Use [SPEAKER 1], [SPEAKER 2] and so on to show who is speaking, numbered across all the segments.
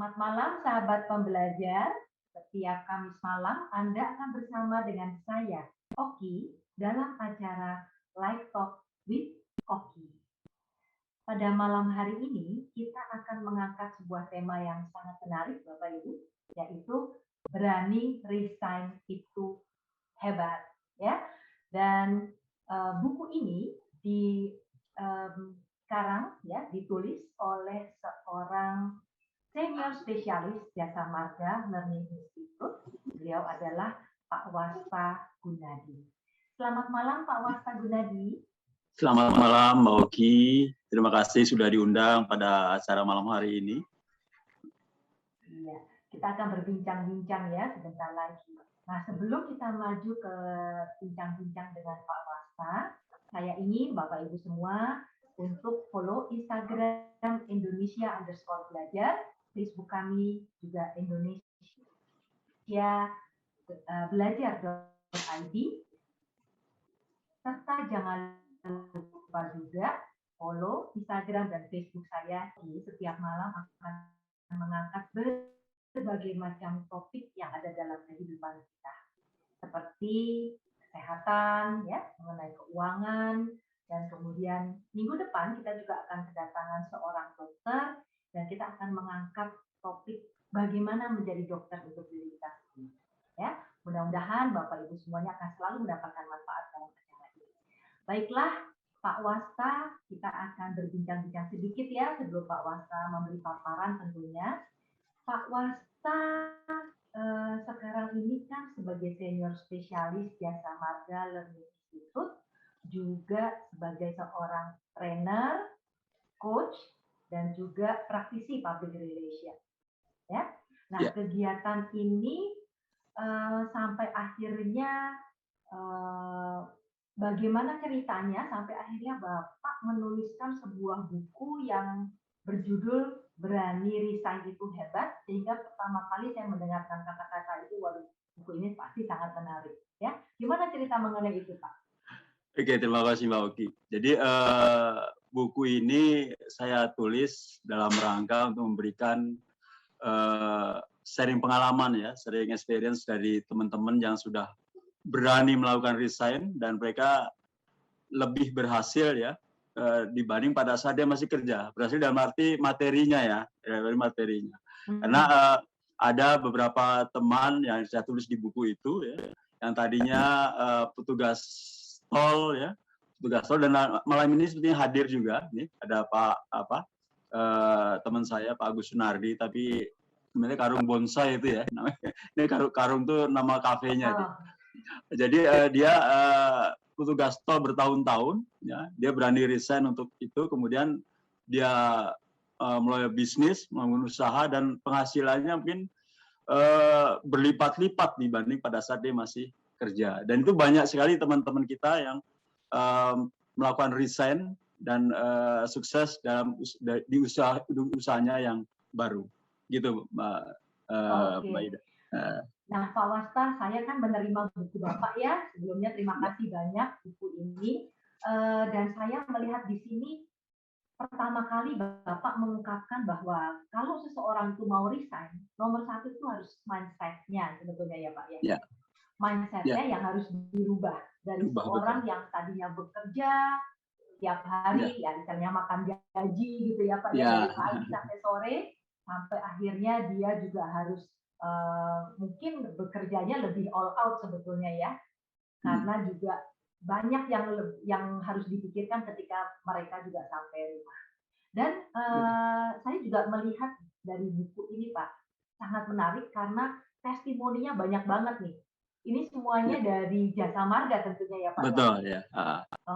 [SPEAKER 1] Selamat malam sahabat pembelajar. Setiap Kamis malam Anda akan bersama dengan saya, Oki, dalam acara Live Talk with Oki. Pada malam hari ini kita akan mengangkat sebuah tema yang sangat menarik Bapak Ibu, yaitu berani resign itu hebat, ya. Dan buku ini dikarang, ya, ditulis oleh seorang senior spesialis Jasa Marga Learning Institute. Beliau adalah Pak Wasta Gunadi. Selamat malam Pak Wasta Gunadi.
[SPEAKER 2] Selamat malam Mbak Oki. Terima kasih sudah diundang pada acara malam hari ini.
[SPEAKER 1] Iya, kita akan berbincang-bincang ya sebentar lagi. Nah, sebelum kita maju ke bincang-bincang dengan Pak Wasta, saya ingin Bapak Ibu semua untuk follow Instagram Indonesia_belajar, Facebook kami juga Indonesia belajar.id, serta jangan lupa juga follow Instagram dan Facebook saya. Di setiap malam akan mengangkat berbagai macam topik yang ada dalam kehidupan kita, seperti kesehatan, ya, mengenai keuangan, dan kemudian minggu depan kita juga akan kedatangan seorang dokter dan kita akan mengangkat topik bagaimana menjadi dokter untuk diri kita sendiri. Ya, mudah-mudahan Bapak Ibu semuanya akan selalu mendapatkan manfaat dalam acara ini. Baiklah, Pak Wasta, kita akan berbincang-bincang sedikit ya sebelum Pak Wasta memberi paparan tentunya. Pak Wasta sekarang ini kan sebagai senior spesialis Jasa Marga Learning Institute, juga sebagai seorang trainer, coach, dan juga praktisi public relation. Ya. Nah, kegiatan ini sampai akhirnya bagaimana ceritanya sampai akhirnya Bapak menuliskan sebuah buku yang berjudul Berani Resign itu Hebat, sehingga pertama kali saya mendengarkan kata-kata itu, waduh, buku ini pasti sangat menarik. Ya, gimana cerita mengenai itu, Pak?
[SPEAKER 2] Oke, terima kasih Mbak Oki. Jadi buku ini saya tulis dalam rangka untuk memberikan sharing pengalaman ya, sharing experience dari teman-teman yang sudah berani melakukan resign dan mereka lebih berhasil ya dibanding pada saat dia masih kerja. Berhasil dalam arti materinya ya, dari materinya. Karena ada beberapa teman yang saya tulis di buku itu ya, yang tadinya petugas tol ya, petugas tol, dan malam ini sepertinya hadir juga nih ada teman saya Pak Agus Sunardi, tapi sebenarnya Karung Bonsai itu ya namanya. Ini Karung tuh nama kafenya. Jadi dia petugas tol bertahun-tahun ya, dia berani resign untuk itu, kemudian dia mulai bisnis, membangun usaha, dan penghasilannya mungkin berlipat-lipat dibanding pada saat dia masih kerja. Dan itu banyak sekali teman-teman kita yang melakukan resign dan sukses dalam di usahanya yang baru, gitu Mbak Ida.
[SPEAKER 1] Nah, Pak Wasta, saya kan menerima buku Bapak ya. Sebelumnya terima kasih banyak buku ini. Dan saya melihat di sini pertama kali Bapak mengungkapkan bahwa kalau seseorang itu mau resign, nomor satu itu harus mindset-nya sebetulnya ya Pak ya.
[SPEAKER 2] Yeah.
[SPEAKER 1] Mindset-nya yang harus dirubah dari seorang yang tadinya bekerja tiap hari, ya misalnya makan gaji gitu ya Pak, ya, dari pagi sampai sore, sampai akhirnya dia juga harus mungkin bekerjanya lebih all out sebetulnya ya, karena juga banyak yang harus dipikirkan ketika mereka juga sampai rumah. Dan saya juga melihat dari buku ini Pak, sangat menarik karena testimoninya banyak banget nih. Ini semuanya dari Jasa Marga tentunya ya Pak.
[SPEAKER 2] Betul ya.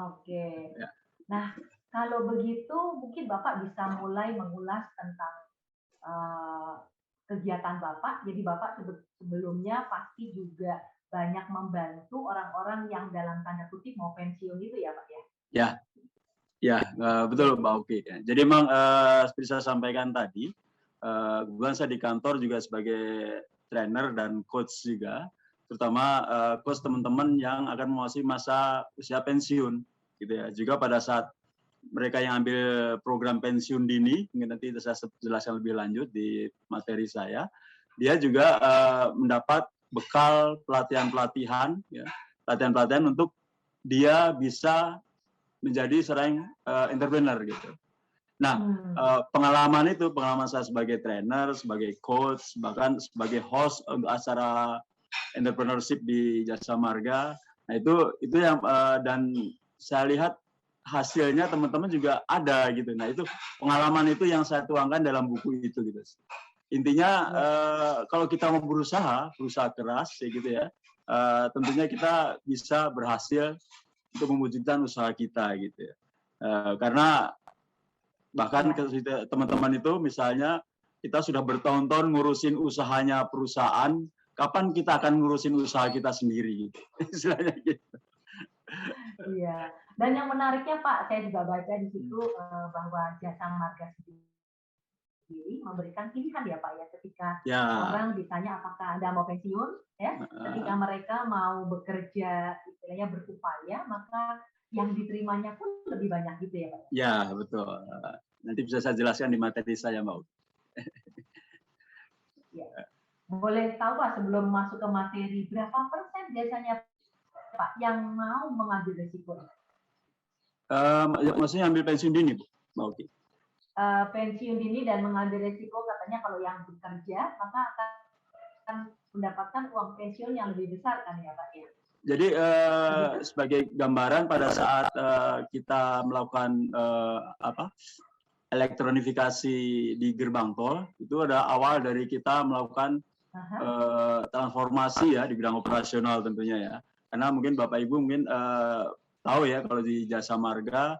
[SPEAKER 1] Oke. Nah, kalau begitu mungkin Bapak bisa mulai mengulas tentang kegiatan Bapak. Jadi Bapak sebelumnya pasti juga banyak membantu orang-orang yang dalam tanda kutip mau pensiun itu ya Pak ya?
[SPEAKER 2] Ya, betul Mbak Oki. Jadi memang seperti saya sampaikan tadi, kebetulan saya di kantor juga sebagai trainer dan coach juga, terutama coach teman-teman yang akan memasuki masa usia pensiun, gitu ya. Juga pada saat mereka yang ambil program pensiun dini, mungkin nanti saya jelaskan lebih lanjut di materi saya, dia juga mendapat bekal pelatihan-pelatihan, ya, pelatihan-pelatihan untuk dia bisa menjadi seorang entrepreneur gitu. Nah, pengalaman saya sebagai trainer, sebagai coach, bahkan sebagai host untuk acara entrepreneurship di Jasa Marga. Nah, itu yang dan saya lihat hasilnya teman-teman juga ada gitu. Nah, itu pengalaman itu yang saya tuangkan dalam buku itu gitu. Intinya kalau kita mau berusaha keras ya gitu ya, tentunya kita bisa berhasil untuk mewujudkan usaha kita gitu ya. Karena bahkan teman-teman itu misalnya kita sudah bertahun-tahun ngurusin usahanya perusahaan, kapan kita akan ngurusin usaha kita sendiri gitu. Istilahnya gitu.
[SPEAKER 1] Iya. Dan yang menariknya Pak, saya juga baca di situ bahwa Jasa Marga sendiri memberikan pilihan ya Pak ya, ketika orang ditanya apakah Anda mau pensiun ya, ketika mereka mau bekerja istilahnya berupaya, maka yang diterimanya pun lebih banyak gitu ya Pak.
[SPEAKER 2] Ya, betul. Nanti bisa saya jelaskan di materi saya, Mbak.
[SPEAKER 1] Ya. Boleh tahu Pak, sebelum masuk ke materi, berapa persen biasanya Pak yang mau mengambil risiko?
[SPEAKER 2] Maksudnya ambil pensiun dini, Bu, Mbak Oki?
[SPEAKER 1] Pensiun dini dan mengambil risiko, katanya kalau yang bekerja, maka akan mendapatkan uang pensiun yang lebih besar kan ya Pak ya?
[SPEAKER 2] Jadi sebagai gambaran pada saat kita melakukan elektronifikasi di gerbang tol, itu ada awal dari kita melakukan transformasi ya di bidang operasional tentunya ya. Karena mungkin Bapak Ibu mungkin tahu ya kalau di Jasa Marga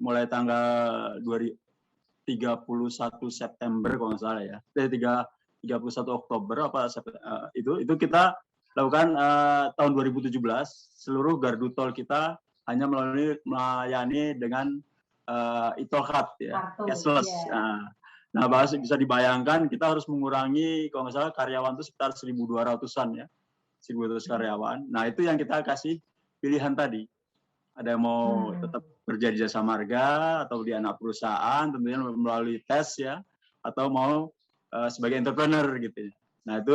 [SPEAKER 2] mulai tanggal 31 September kalau nggak salah ya, 31 Oktober apa itu kita lakukan tahun 2017 seluruh gardu tol kita hanya melayani dengan e-tolcard ya, cashless. Nah, bisa dibayangkan kita harus mengurangi kalau nggak salah karyawan itu sekitar 1.200-an ya, 1.200 karyawan. Nah, itu yang kita kasih pilihan tadi. Ada yang mau tetap kerja di Jasa Marga atau di anak perusahaan, tentunya melalui tes ya, atau mau sebagai entrepreneur gitu. Nah, itu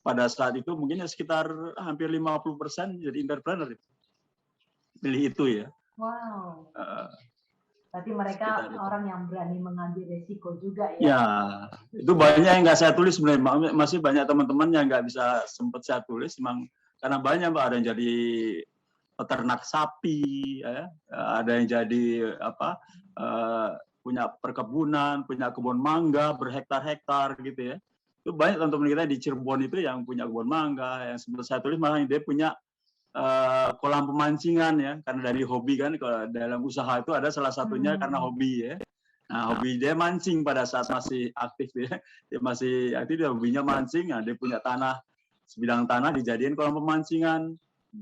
[SPEAKER 2] pada saat itu mungkin ya sekitar hampir 50% jadi entrepreneur. Pilih itu ya.
[SPEAKER 1] Wow. Berarti mereka orang yang berani mengambil resiko juga ya.
[SPEAKER 2] Ya, itu banyak yang nggak saya tulis sebenarnya. Masih banyak teman-teman yang nggak bisa sempat saya tulis, memang karena banyak Mbak, ada yang jadi peternak sapi, ya, ada yang jadi punya perkebunan, punya kebun mangga berhektar-hektar gitu ya. Itu banyak teman-teman kita di Cirebon itu yang punya kebun mangga, yang seperti saya tulis malah dia punya kolam pemancingan ya, karena dari hobi kan, kalau dalam usaha itu ada salah satunya karena hobi ya. Nah, hobi dia mancing pada saat masih aktif ya, dia masih aktif, dia hobinya mancing, nah, dia punya sebidang tanah dijadiin kolam pemancingan,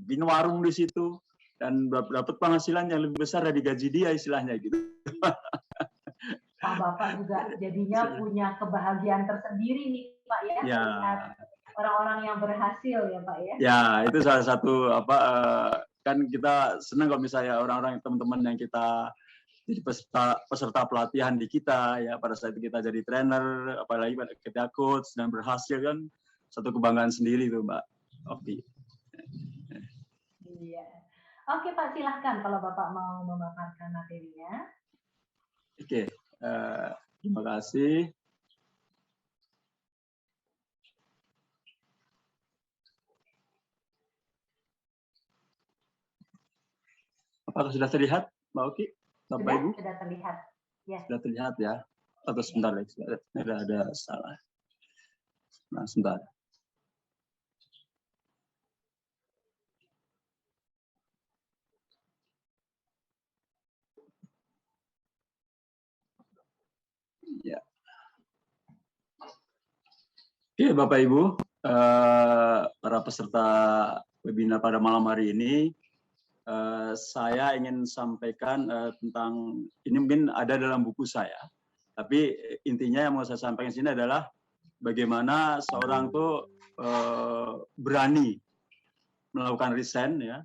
[SPEAKER 2] bikin warung di situ, dan dapat penghasilan yang lebih besar dari gaji dia istilahnya gitu.
[SPEAKER 1] Pak Bapak juga jadinya punya kebahagiaan tersendiri nih Pak ya, melihat orang-orang yang berhasil ya Pak ya.
[SPEAKER 2] Ya, itu salah satu kan kita senang kalau misalnya orang-orang teman-teman yang kita jadi peserta pelatihan di kita ya, pada saat itu kita jadi trainer, apalagi pada kita coach dan berhasil, kan satu kebanggaan sendiri itu Mbak Oki.
[SPEAKER 1] Iya. Oke Pak, silahkan kalau Bapak mau memaparkan materinya.
[SPEAKER 2] Oke. Terima kasih. Apakah sudah terlihat, Mbak Oki? Bapak Ibu?
[SPEAKER 1] Sudah terlihat. Ya.
[SPEAKER 2] Sudah terlihat ya. Atau sebentar lagi, ada salah. Nah, sebentar. Ya. Oke, Bapak Ibu, para peserta webinar pada malam hari ini, saya ingin sampaikan tentang, ini mungkin ada dalam buku saya, tapi intinya yang mau saya sampaikan di sini adalah bagaimana seorang tuh berani melakukan resign ya,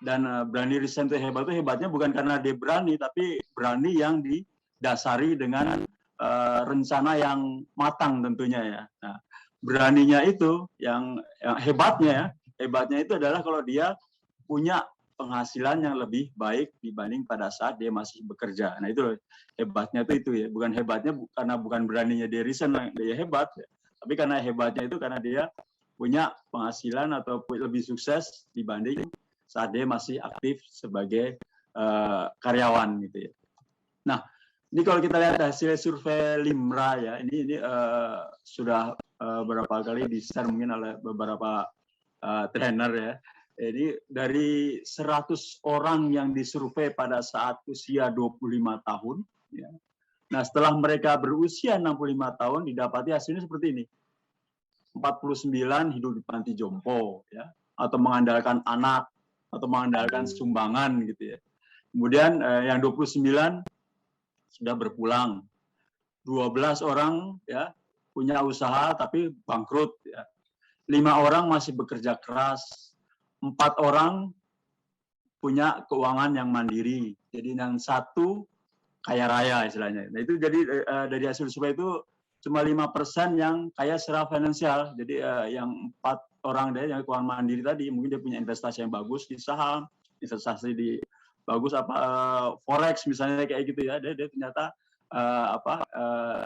[SPEAKER 2] Dan berani resign itu hebatnya bukan karena dia berani, tapi berani yang didasari dengan rencana yang matang tentunya ya. Nah, beraninya itu yang hebatnya itu adalah kalau dia punya penghasilan yang lebih baik dibanding pada saat dia masih bekerja. Nah itu hebatnya itu ya, bukan hebatnya karena bukan beraninya dia resign dia hebat, ya. Tapi karena hebatnya itu karena dia punya penghasilan atau lebih sukses dibanding saat dia masih aktif sebagai karyawan gitu ya. Nah, ini kalau kita lihat hasil survei Limra ya, ini sudah beberapa kali di-share mungkin oleh beberapa trainer ya. Jadi dari 100 orang yang disurvei pada saat usia 25 tahun, ya. Nah setelah mereka berusia 65 tahun didapati hasilnya seperti ini. 49 hidup di panti jompo, ya, atau mengandalkan anak, atau mengandalkan sumbangan gitu ya. Kemudian yang 29 sudah berpulang, 12 orang ya punya usaha tapi bangkrut, ya. 5 orang masih bekerja keras, 4 orang punya keuangan yang mandiri, jadi yang 1 kaya raya istilahnya. Nah itu jadi dari hasil survei itu cuma 5% yang kaya secara finansial. Jadi yang 4 orang deh yang keuangan mandiri tadi mungkin dia punya investasi yang bagus di saham, investasi di bagus forex misalnya kayak gitu ya. Dia ternyata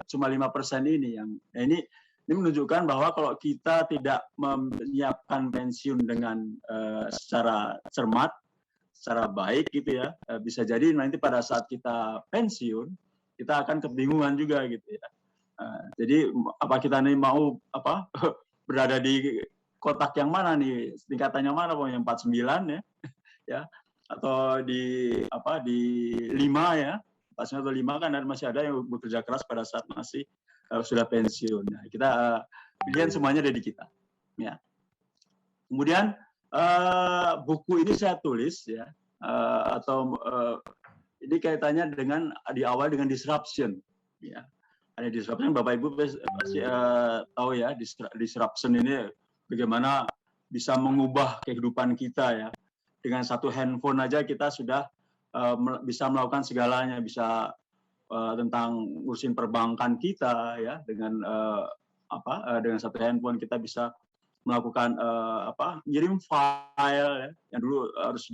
[SPEAKER 2] cuma 5% ini yang ini menunjukkan bahwa kalau kita tidak menyiapkan pensiun dengan secara cermat, secara baik gitu ya, bisa jadi nanti pada saat kita pensiun kita akan kebingungan juga gitu ya. Jadi apa kita nih mau berada di kotak yang mana nih, tingkatannya mana, yang 49 ya, ya, atau di 5 ya, 49 atau 5 kan masih ada yang bekerja keras pada saat masih sudah pensiun. Nah, kita pilihan semuanya ada di kita. Ya. Kemudian buku ini saya tulis ya, ini kaitannya dengan di awal dengan disruption. Ya. Ada disruption, Bapak Ibu pasti tahu ya, disruption ini bagaimana bisa mengubah kehidupan kita ya. Dengan 1 handphone aja kita sudah bisa melakukan segalanya, bisa tentang urusin perbankan kita ya, dengan dengan 1 handphone kita bisa melakukan ngirim file ya, yang dulu harus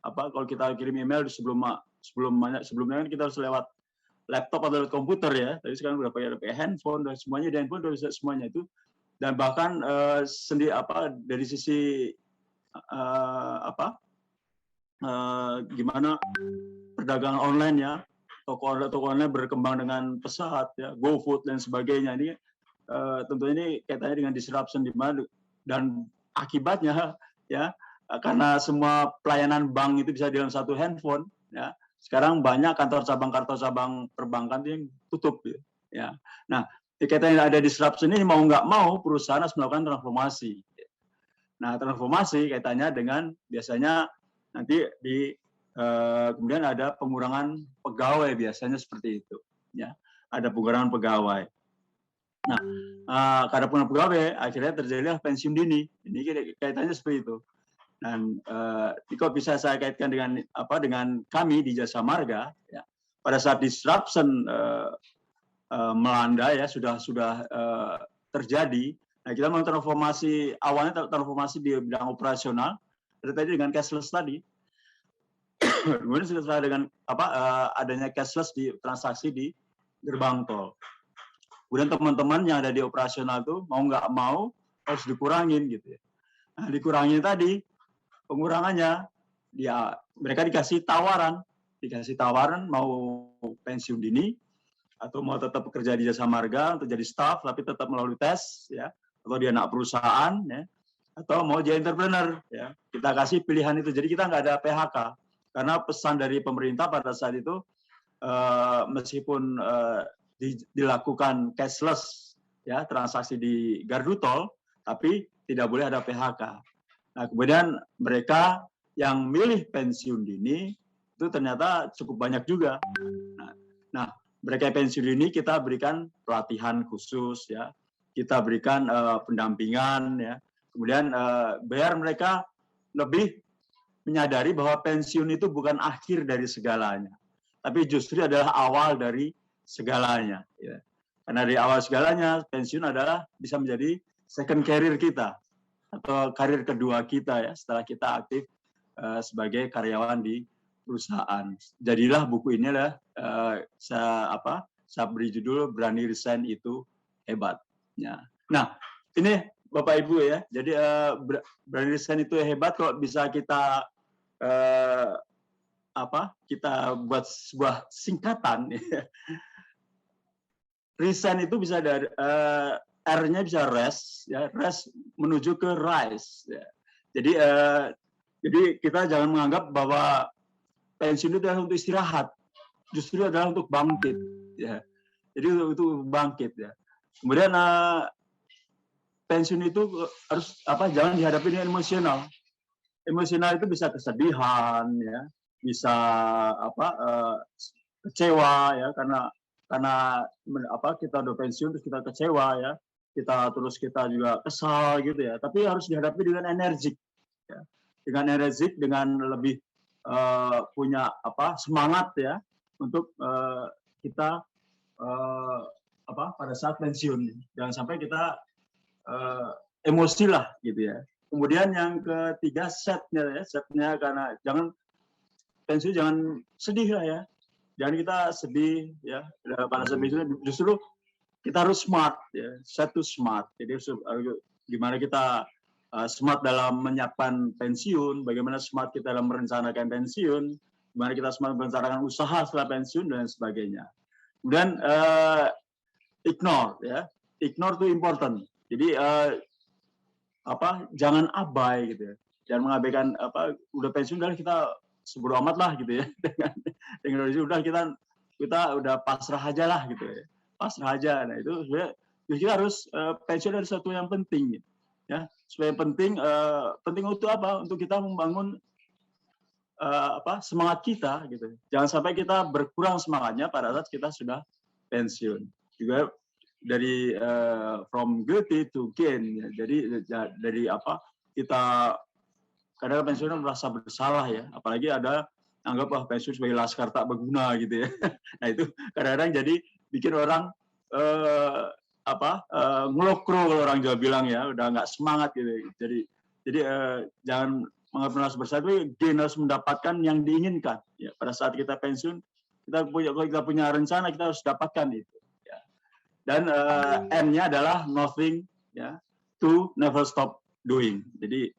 [SPEAKER 2] kalau kita kirim email sebelumnya kan kita harus lewat laptop atau komputer ya, tapi sekarang udah pakai handphone dan semuanya di handphone udah bisa semuanya itu. Dan bahkan dari sisi gimana perdagangan online ya, toko online berkembang dengan pesat ya, GoFood dan sebagainya. Ini tentu ini kaitannya dengan disruption di mana, dan akibatnya ya karena semua pelayanan bank itu bisa di dalam 1 handphone ya. Sekarang banyak kantor cabang perbankan yang tutup ya. Nah, kaitannya ada disruption ini, mau nggak mau perusahaan harus melakukan transformasi. Nah, transformasi kaitannya dengan biasanya nanti kemudian ada pengurangan pegawai, biasanya seperti itu ya. Ada pengurangan pegawai. Nah, karena pengurangan pegawai akhirnya terjadilah pensiun dini. Ini kaitannya seperti itu. Dan kok bisa saya kaitkan dengan kami di Jasa Marga ya. Pada saat disruption melanda ya, sudah terjadi. Nah, kita mau transformasi, awalnya transformasi di bidang operasional, tadi dengan cashless tadi. Kemudian setelah dengan adanya cashless di transaksi di gerbang tol. Kemudian teman-teman yang ada di operasional tuh mau nggak mau harus dikurangin gitu ya. Nah, dikurangin tadi, pengurangannya ya mereka dikasih tawaran mau pensiun dini atau mau tetap bekerja di Jasa Marga untuk jadi staff tapi tetap melalui tes ya, atau dia anak perusahaan ya, atau mau jadi entrepreneur ya. Kita kasih pilihan itu. Jadi kita nggak ada PHK karena pesan dari pemerintah pada saat itu meskipun dilakukan cashless ya, transaksi di gardu tol, tapi tidak boleh ada PHK. Nah, kemudian mereka yang milih pensiun dini itu ternyata cukup banyak juga. Nah, mereka pensiun dini kita berikan pelatihan khusus ya, kita berikan pendampingan ya, kemudian biar mereka lebih menyadari bahwa pensiun itu bukan akhir dari segalanya, tapi justru adalah awal dari segalanya. Ya. Karena dari awal segalanya, pensiun adalah bisa menjadi second career kita atau karir kedua kita ya setelah kita aktif sebagai karyawan di perusahaan. Jadilah buku ini adalah saya beri judul Berani Resign Itu Hebat. Ya. Nah, ini Bapak Ibu ya. Jadi Berani Resign Itu Hebat kalau bisa kita kita buat sebuah singkatan. Ya. Resign itu bisa dari R-nya bisa rest, ya rest menuju ke rise. Ya. Jadi kita jangan menganggap bahwa pensiun itu adalah untuk istirahat, justru adalah untuk bangkit. Ya. Jadi untuk bangkit. Ya. Kemudian pensiun itu harus jangan dihadapi dengan emosional. Emosional itu bisa kesedihan, ya, bisa kecewa, ya, karena kita udah pensiun terus kita kecewa, ya, kita juga kesal gitu ya. Tapi harus dihadapi dengan energik, ya. Dengan energik, dengan lebih punya semangat ya untuk kita pada saat pensiun. Jangan sampai kita emosi lah gitu ya. Kemudian yang ketiga setnya ya, setnya karena pensiun jangan sedih lah ya. Jangan kita sedih ya pada saat pensiun, justru kita harus smart ya, set to smart. Jadi gimana kita smart dalam menyiapkan pensiun, bagaimana smart kita dalam merencanakan pensiun, gimana kita smart merencanakan usaha setelah pensiun dan sebagainya. Kemudian ignore ya, ignore itu important. Jadi jangan abai gitu ya, jangan mengabaikan udah pensiun udah kita sebodo amat lah gitu ya, dengan udah kita udah pasrah aja lah gitu ya, pasrah aja. Nah itu sebenarnya kita harus pensiun adalah sesuatu yang penting gitu. Ya, supaya penting untuk apa? Untuk kita membangun semangat kita gitu. Jangan sampai kita berkurang semangatnya pada saat kita sudah pensiun. Juga dari from guilty to gain. Ya. Jadi dari kita kadang pensiun merasa bersalah ya. Apalagi ada anggap pensiun sebagai laskar tak berguna gitu ya. Nah itu kadang-kadang jadi bikin orang ngelokro kalau orang Jawa bilang ya, udah nggak semangat gitu. Jadi jangan menganggap merasa bersalah, tapi harus mendapatkan yang diinginkan. Ya, pada saat kita pensiun, kalau kita punya rencana, kita harus dapatkan itu. Ya. Dan N-nya adalah nothing, ya, to never stop doing. Jadi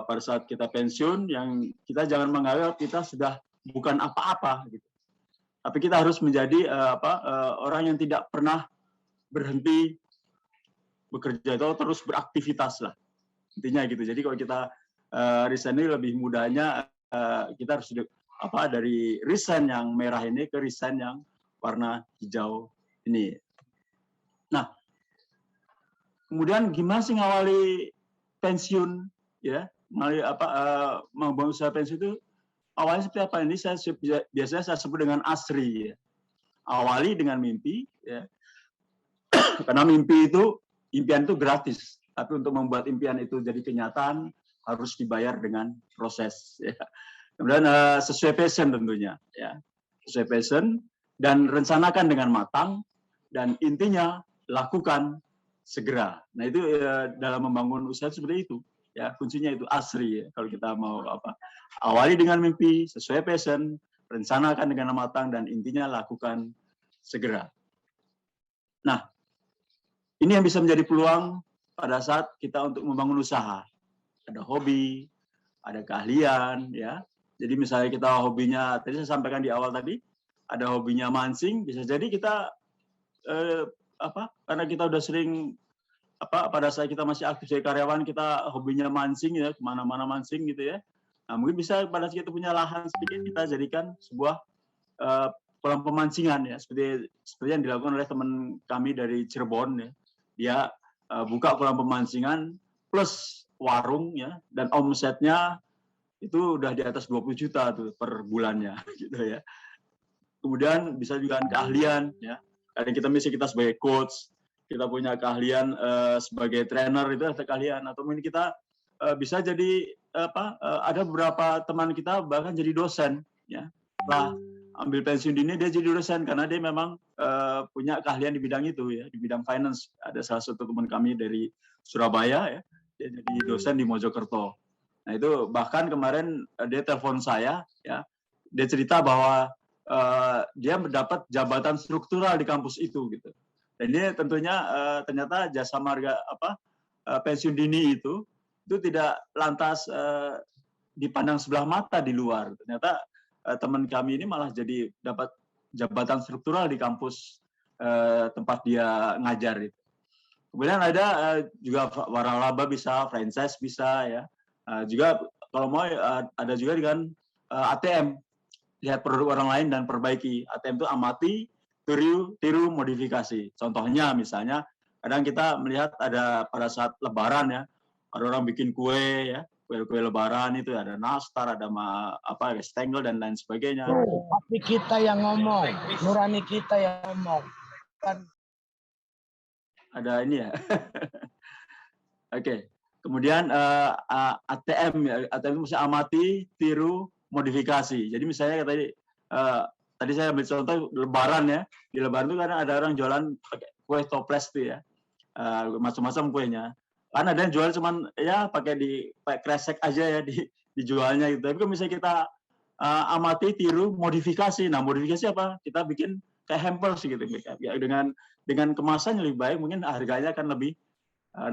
[SPEAKER 2] pada saat kita pensiun, yang kita jangan menganggap kita sudah bukan apa-apa, gitu. Tapi kita harus menjadi orang yang tidak pernah berhenti bekerja atau terus beraktivitas lah. Intinya gitu. Jadi kalau kita resign ini lebih mudahnya kita harus dari resign yang merah ini ke resign yang warna hijau ini. Nah, kemudian gimana sih ngawali pensiun ya? Membangun usaha pensiun itu awalnya seperti apa? Ini biasanya saya sebut dengan ASRI ya. Awali dengan mimpi ya. Karena impian itu gratis, tapi untuk membuat impian itu jadi kenyataan harus dibayar dengan proses. Ya. Kemudian sesuai passion tentunya, ya. Sesuai passion dan rencanakan dengan matang dan intinya lakukan segera. Nah itu dalam membangun usaha seperti itu, ya kuncinya itu ASRI. Ya. Kalau kita mau awali dengan mimpi, sesuai passion, rencanakan dengan matang dan intinya lakukan segera. Nah, ini yang bisa menjadi peluang pada saat kita untuk membangun usaha. Ada hobi, ada keahlian, ya. Jadi misalnya kita hobinya, tadi saya sampaikan di awal tadi, ada hobinya mancing, bisa jadi kita karena kita udah sering pada saat kita masih aktif sebagai karyawan, kita hobinya mancing ya, kemana-mana mancing gitu ya. Nah mungkin bisa pada saat kita punya lahan sedikit, kita jadikan sebuah kolam pemancingan ya, seperti yang dilakukan oleh teman kami dari Cirebon ya. Dia buka kolam pemancingan plus warung ya, dan omsetnya itu udah di atas 20 juta tuh per bulannya gitu ya. Kemudian bisa juga keahlian ya. Kadang kita sebagai coach, kita punya keahlian sebagai trainer, itu ada keahlian, atau mungkin kita bisa jadi ada beberapa teman kita bahkan jadi dosen, ya. Setelah ambil pensiun dini dia jadi dosen karena dia memang punya keahlian di bidang itu, ya, di bidang finance. Ada salah satu teman kami dari Surabaya, ya, dia jadi dosen di Mojokerto. Nah itu bahkan kemarin dia telepon saya, ya, dia cerita bahwa dia mendapat jabatan struktural di kampus itu, gitu. Dan ini tentunya ternyata jasa marga pensiun dini itu tidak lantas dipandang sebelah mata di luar. Ternyata teman kami ini malah jadi dapat jabatan struktural di kampus tempat dia ngajar itu. Kemudian ada juga waralaba bisa, franchise bisa, ya. Juga kalau mau ada juga dengan ATM, lihat produk orang lain dan perbaiki. ATM itu amati, tiru, modifikasi. Contohnya misalnya kadang kita melihat ada pada saat Lebaran, ya, ada orang bikin kue, ya, kue Lebaran itu ada nastar, ada stengel dan lain sebagainya.
[SPEAKER 3] Tapi kita yang ngomong, nurani kita yang ngomong. Kan
[SPEAKER 2] ada ini ya. Oke. Kemudian ATM, ya, ATM itu mesti amati, tiru, modifikasi. Jadi misalnya tadi saya ambil contoh Lebaran, ya. Di Lebaran itu kadang ada orang jualan pakai kue toples tuh, ya. Macam-macam kuenya. Kan ada yang jual cuman ya pakai kresek aja, ya, dijualnya gitu. Tapi kalau misalnya kita amati, tiru, modifikasi. Nah, modifikasi apa? Kita bikin kayak hampers gitu, ya, dengan kemasan yang lebih baik, mungkin harganya akan lebih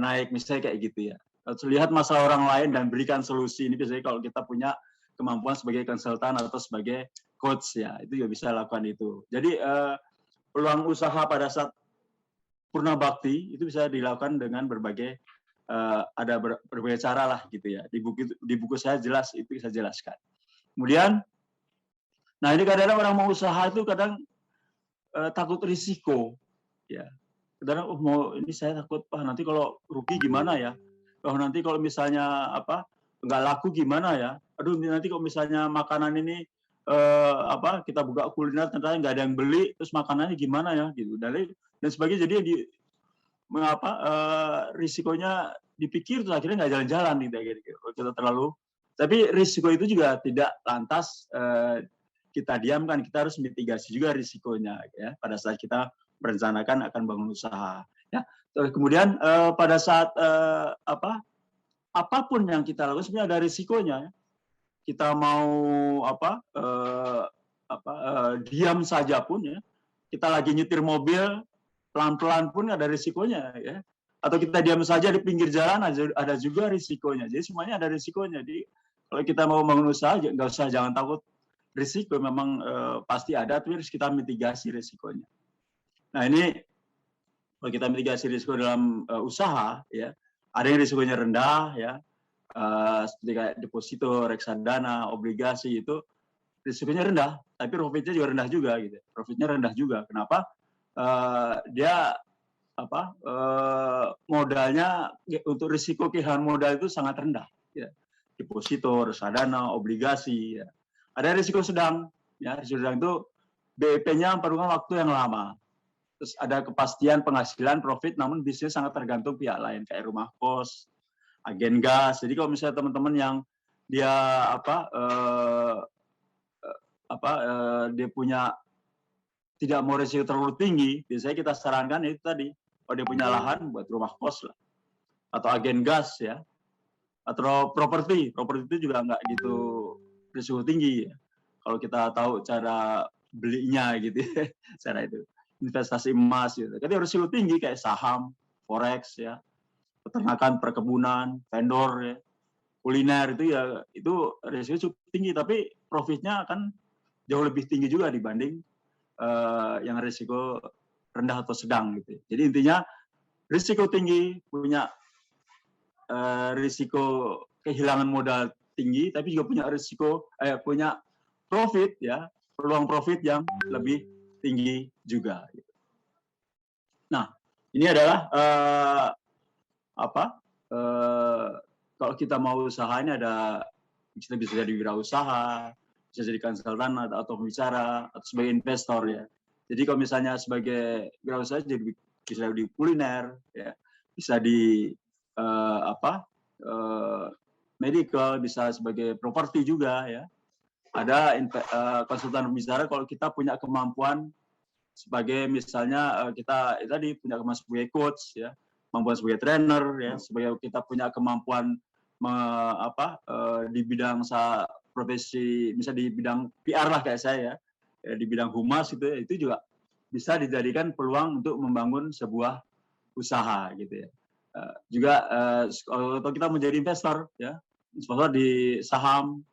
[SPEAKER 2] naik, misalnya kayak gitu, ya. Lihat masalah orang lain dan berikan solusi. Ini biasanya kalau kita punya kemampuan sebagai konsultan atau sebagai coach, ya, itu juga bisa lakukan itu. Jadi peluang usaha pada saat purna bakti itu bisa dilakukan dengan berbagai berbagai cara lah, gitu, ya. Di buku saya jelas itu saya jelaskan. Kemudian, nah ini kadang-kadang orang mau usaha itu kadang takut risiko, ya. Kadang ini saya takut, nanti kalau rugi gimana ya? Nanti kalau misalnya nggak laku gimana ya? Aduh, nanti kalau misalnya makanan ini kita buka kuliner ternyata nggak ada yang beli, terus makanannya gimana ya? Gitu. Dan sebagainya. Jadi risikonya dipikir terus akhirnya nggak jalan-jalan gitu. Kita terlalu. Tapi risiko itu juga tidak lantas kita diamkan. Kita harus mitigasi juga risikonya, ya, pada saat kita merencanakan akan bangun usaha, ya. Kemudian pada saat apapun yang kita lakukan sebenarnya ada risikonya, ya. Kita mau diam saja pun, ya, kita lagi nyetir mobil pelan-pelan pun ada risikonya, ya. Atau kita diam saja di pinggir jalan ada juga risikonya. Jadi semuanya ada risikonya. Jadi kalau kita mau bangun usaha jangan takut risiko, memang pasti ada, tapi harus kita mitigasi risikonya. Nah ini kalau kita mitigasi risiko dalam usaha, ya, ada yang risikonya rendah, ya, seperti kayak deposito, reksadana, obligasi itu risikonya rendah, tapi profitnya juga rendah juga, gitu. Profitnya rendah juga. Kenapa? Dia modalnya untuk risiko kehilangan modal itu sangat rendah, ya. Deposito, reksadana, obligasi, ya. Ada risiko sedang, ya. Risiko sedang itu BEP-nya perlukan waktu yang lama. Terus ada kepastian penghasilan, profit, namun bisnis sangat tergantung pihak lain, kayak rumah kos, agen gas. Jadi kalau misalnya teman-teman yang dia dia punya tidak mau risiko terlalu tinggi, biasanya kita sarankan itu tadi, kalau dia punya lahan buat rumah kos lah, atau agen gas, ya, atau properti itu juga nggak gitu risiko tinggi, ya. Kalau kita tahu cara belinya, gitu, ya, cara itu. Investasi emas, gitu. Tapi harus risiko tinggi kayak saham, forex, ya, peternakan, perkebunan, vendor, ya, kuliner itu, ya, itu risiko cukup tinggi, tapi profitnya akan jauh lebih tinggi juga dibanding yang risiko rendah atau sedang, gitu. Jadi intinya risiko tinggi punya risiko kehilangan modal tinggi, tapi juga punya risiko punya profit, ya, peluang profit yang lebih tinggi juga. Nah, ini adalah kalau kita mau usaha ini kita bisa jadi wirausaha, bisa jadi konsultan atau pembicara, atau sebagai investor, ya. Jadi kalau misalnya sebagai wirausaha jadi bisa di kuliner, ya, bisa di medical, bisa sebagai properti juga ya. Ada konsultan pembicara kalau kita punya kemampuan sebagai misalnya kita tadi punya kemampuan sebagai coach ya, kemampuan sebagai trainer ya, sebagai kita punya kemampuan di bidang profesi, misalnya di bidang PR lah kayak saya ya, di bidang humas itu juga bisa dijadikan peluang untuk membangun sebuah usaha gitu ya. Juga kalau kita menjadi investor ya, investor di saham,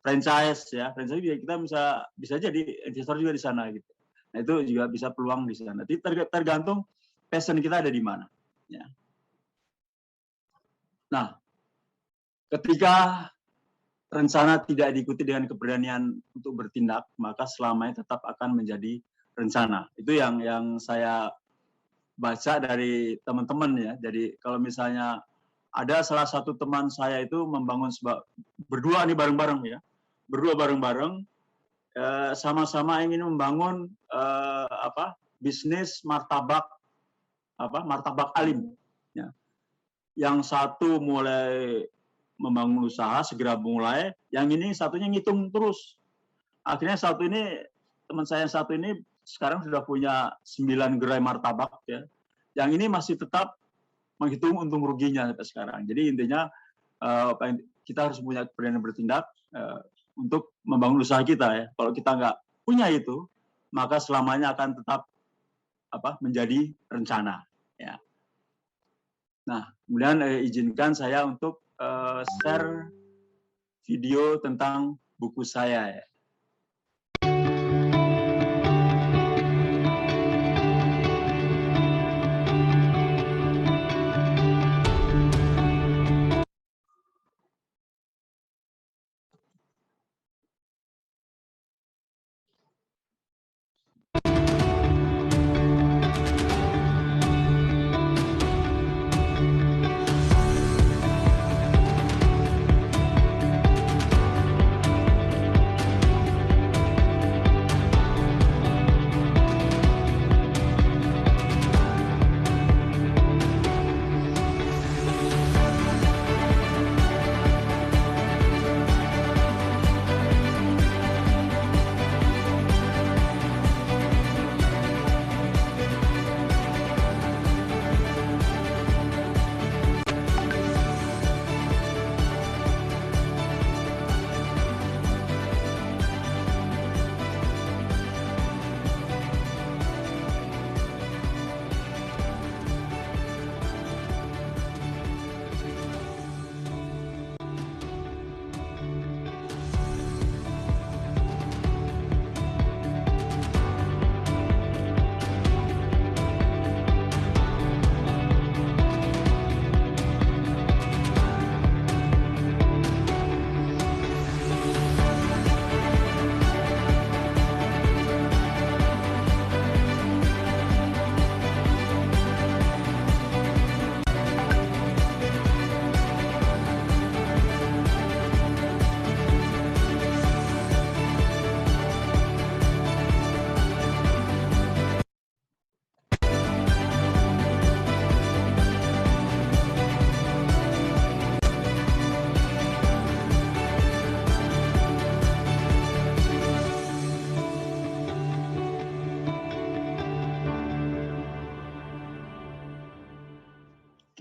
[SPEAKER 2] franchise ya, franchise juga kita bisa jadi investor juga di sana gitu. Nah itu juga bisa peluang di sana. Jadi tergantung passion kita ada di mana. Ya. Nah, ketika rencana tidak diikuti dengan keberanian untuk bertindak, maka selamanya tetap akan menjadi rencana. Itu yang saya baca dari teman-teman ya. Jadi kalau misalnya ada salah satu teman saya itu membangun berdua nih bareng-bareng ya, berdua bareng-bareng sama-sama ingin membangun bisnis martabak alim. Ya. Yang satu mulai membangun usaha, segera mulai, yang ini satunya ngitung terus. Akhirnya teman saya yang satu ini sekarang sudah punya 9 gerai martabak ya. Yang ini masih tetap menghitung untung ruginya sampai sekarang. Jadi intinya kita harus punya keberanian bertindak untuk membangun usaha kita ya. Kalau kita nggak punya itu, maka selamanya akan tetap menjadi rencana ya. Nah, kemudian izinkan saya untuk share video tentang buku saya ya.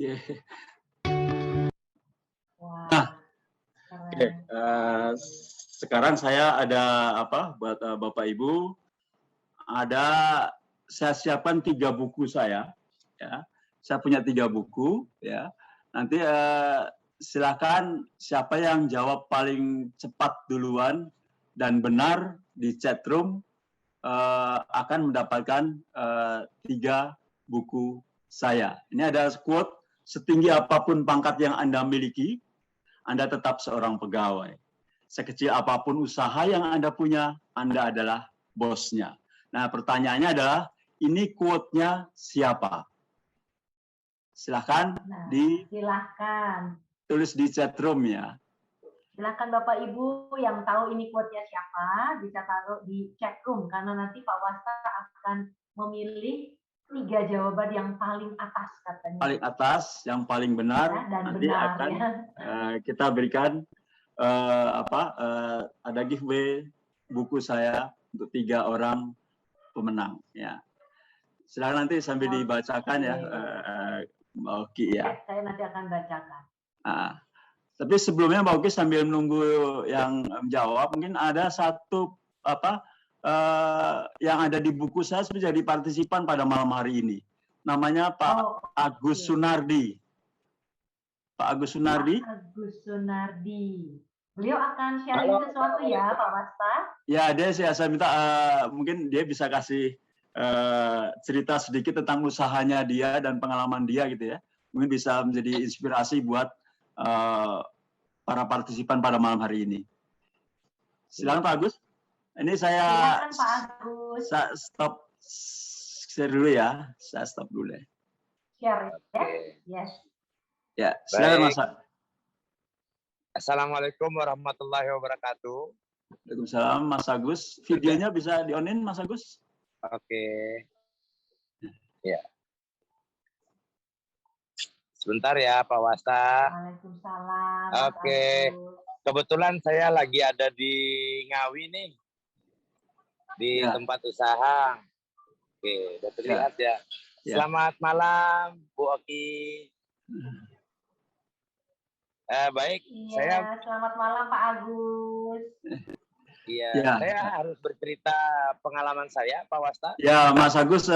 [SPEAKER 2] Oke. Nah, oke. Sekarang saya ada buat Bapak Ibu, saya siapkan 3 buku saya. Ya, saya punya 3 buku. Ya, nanti silakan siapa yang jawab paling cepat duluan dan benar di chat room akan mendapatkan 3 buku saya. Ini ada quote, setinggi apapun pangkat yang Anda miliki, Anda tetap seorang pegawai. Sekecil apapun usaha yang Anda punya, Anda adalah bosnya. Nah, pertanyaannya adalah, ini quote-nya siapa? Silahkan
[SPEAKER 1] silahkan
[SPEAKER 2] tulis di chat room ya.
[SPEAKER 1] Silahkan Bapak Ibu yang tahu ini quote-nya siapa, bisa taruh di chat room, karena nanti Pak Wasta akan memilih 3 jawaban yang paling atas katanya.
[SPEAKER 2] Paling atas, yang paling benar,
[SPEAKER 1] Ya, dan
[SPEAKER 2] nanti
[SPEAKER 1] benar,
[SPEAKER 2] akan
[SPEAKER 1] ya.
[SPEAKER 2] kita berikan ada giveaway buku saya untuk 3 orang pemenang. Ya, silakan nanti sambil dibacakan ya, Mbak Oki ya.
[SPEAKER 1] Saya nanti akan bacakan.
[SPEAKER 2] Nah, tapi sebelumnya Mbak Oki sambil menunggu yang menjawab, mungkin ada satu yang ada di buku saya menjadi partisipan pada malam hari ini. Namanya Pak Agus Sunardi. Pak Agus Sunardi.
[SPEAKER 1] Pak Agus Sunardi. Beliau akan sharing sesuatu ya, Pak Wasta?
[SPEAKER 2] Ya, saya minta mungkin dia bisa kasih cerita sedikit tentang usahanya dia dan pengalaman dia gitu ya. Mungkin bisa menjadi inspirasi buat para partisipan pada malam hari ini. Silakan Pak Agus. Ini saya
[SPEAKER 1] silakan Pak Agus.
[SPEAKER 2] Stop share dulu ya. Saya stop dulu ya.
[SPEAKER 1] Share ya? Yes.
[SPEAKER 2] Ya, silakan Mas.
[SPEAKER 3] Assalamualaikum warahmatullahi wabarakatuh.
[SPEAKER 2] Waalaikumsalam Mas Agus. Videonya bisa di-on-in Mas Agus?
[SPEAKER 3] Oke. Ya. Sebentar ya Pak Wasta.
[SPEAKER 1] Waalaikumsalam.
[SPEAKER 3] Oke. Kebetulan saya lagi ada di Ngawi nih. Di tempat usaha. Oke, udah terlihat ya. Selamat malam Bu Oki. Baik,
[SPEAKER 1] iya, selamat malam Pak Agus.
[SPEAKER 3] Iya, saya harus bercerita pengalaman saya, Pak Wasta.
[SPEAKER 2] Ya, Mas Agus,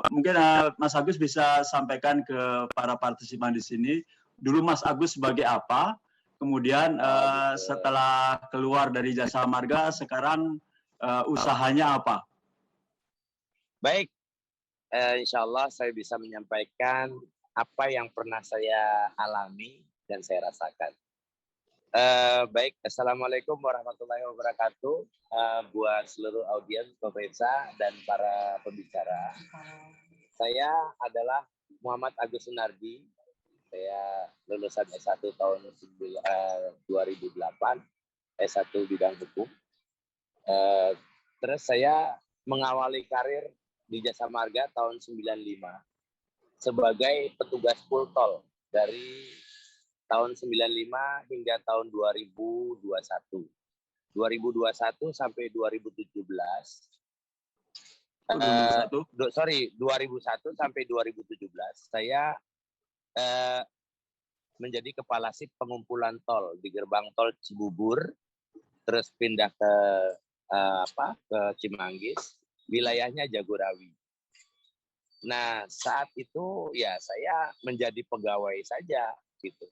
[SPEAKER 2] mungkin Mas Agus bisa sampaikan ke para partisipan di sini. Dulu Mas Agus sebagai apa? Kemudian setelah keluar dari Jasa Marga, sekarang usahanya apa?
[SPEAKER 3] Baik, insya Allah saya bisa menyampaikan apa yang pernah saya alami dan saya rasakan. Baik, Assalamualaikum warahmatullahi wabarakatuh buat seluruh audiens pemirsa dan para pembicara. Saya adalah Muhammad Agus Sunardi. Saya lulusan S1 tahun 2008, S1 bidang hukum. Terus saya mengawali karir di Jasa Marga tahun 95 sebagai petugas pul tol dari tahun 95 hingga tahun 2021. 2021 sampai 2017. 2001 sampai 2017 saya menjadi kepala sip pengumpulan tol di gerbang tol Cibubur, terus pindah ke ke Cimanggis, wilayahnya Jagorawi. Nah, saat itu ya saya menjadi pegawai saja gitu.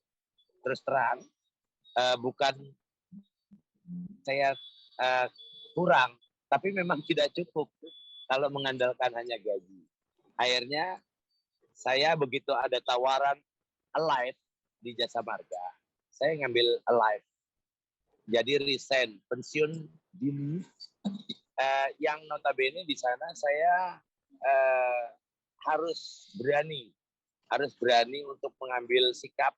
[SPEAKER 3] Terus terang, bukan saya kurang, tapi memang tidak cukup kalau mengandalkan hanya gaji. Akhirnya saya begitu ada tawaran Alive di Jasa Marga, saya ngambil Alive. Jadi resign, pensiun dini, yang notabene di sana saya harus berani untuk mengambil sikap.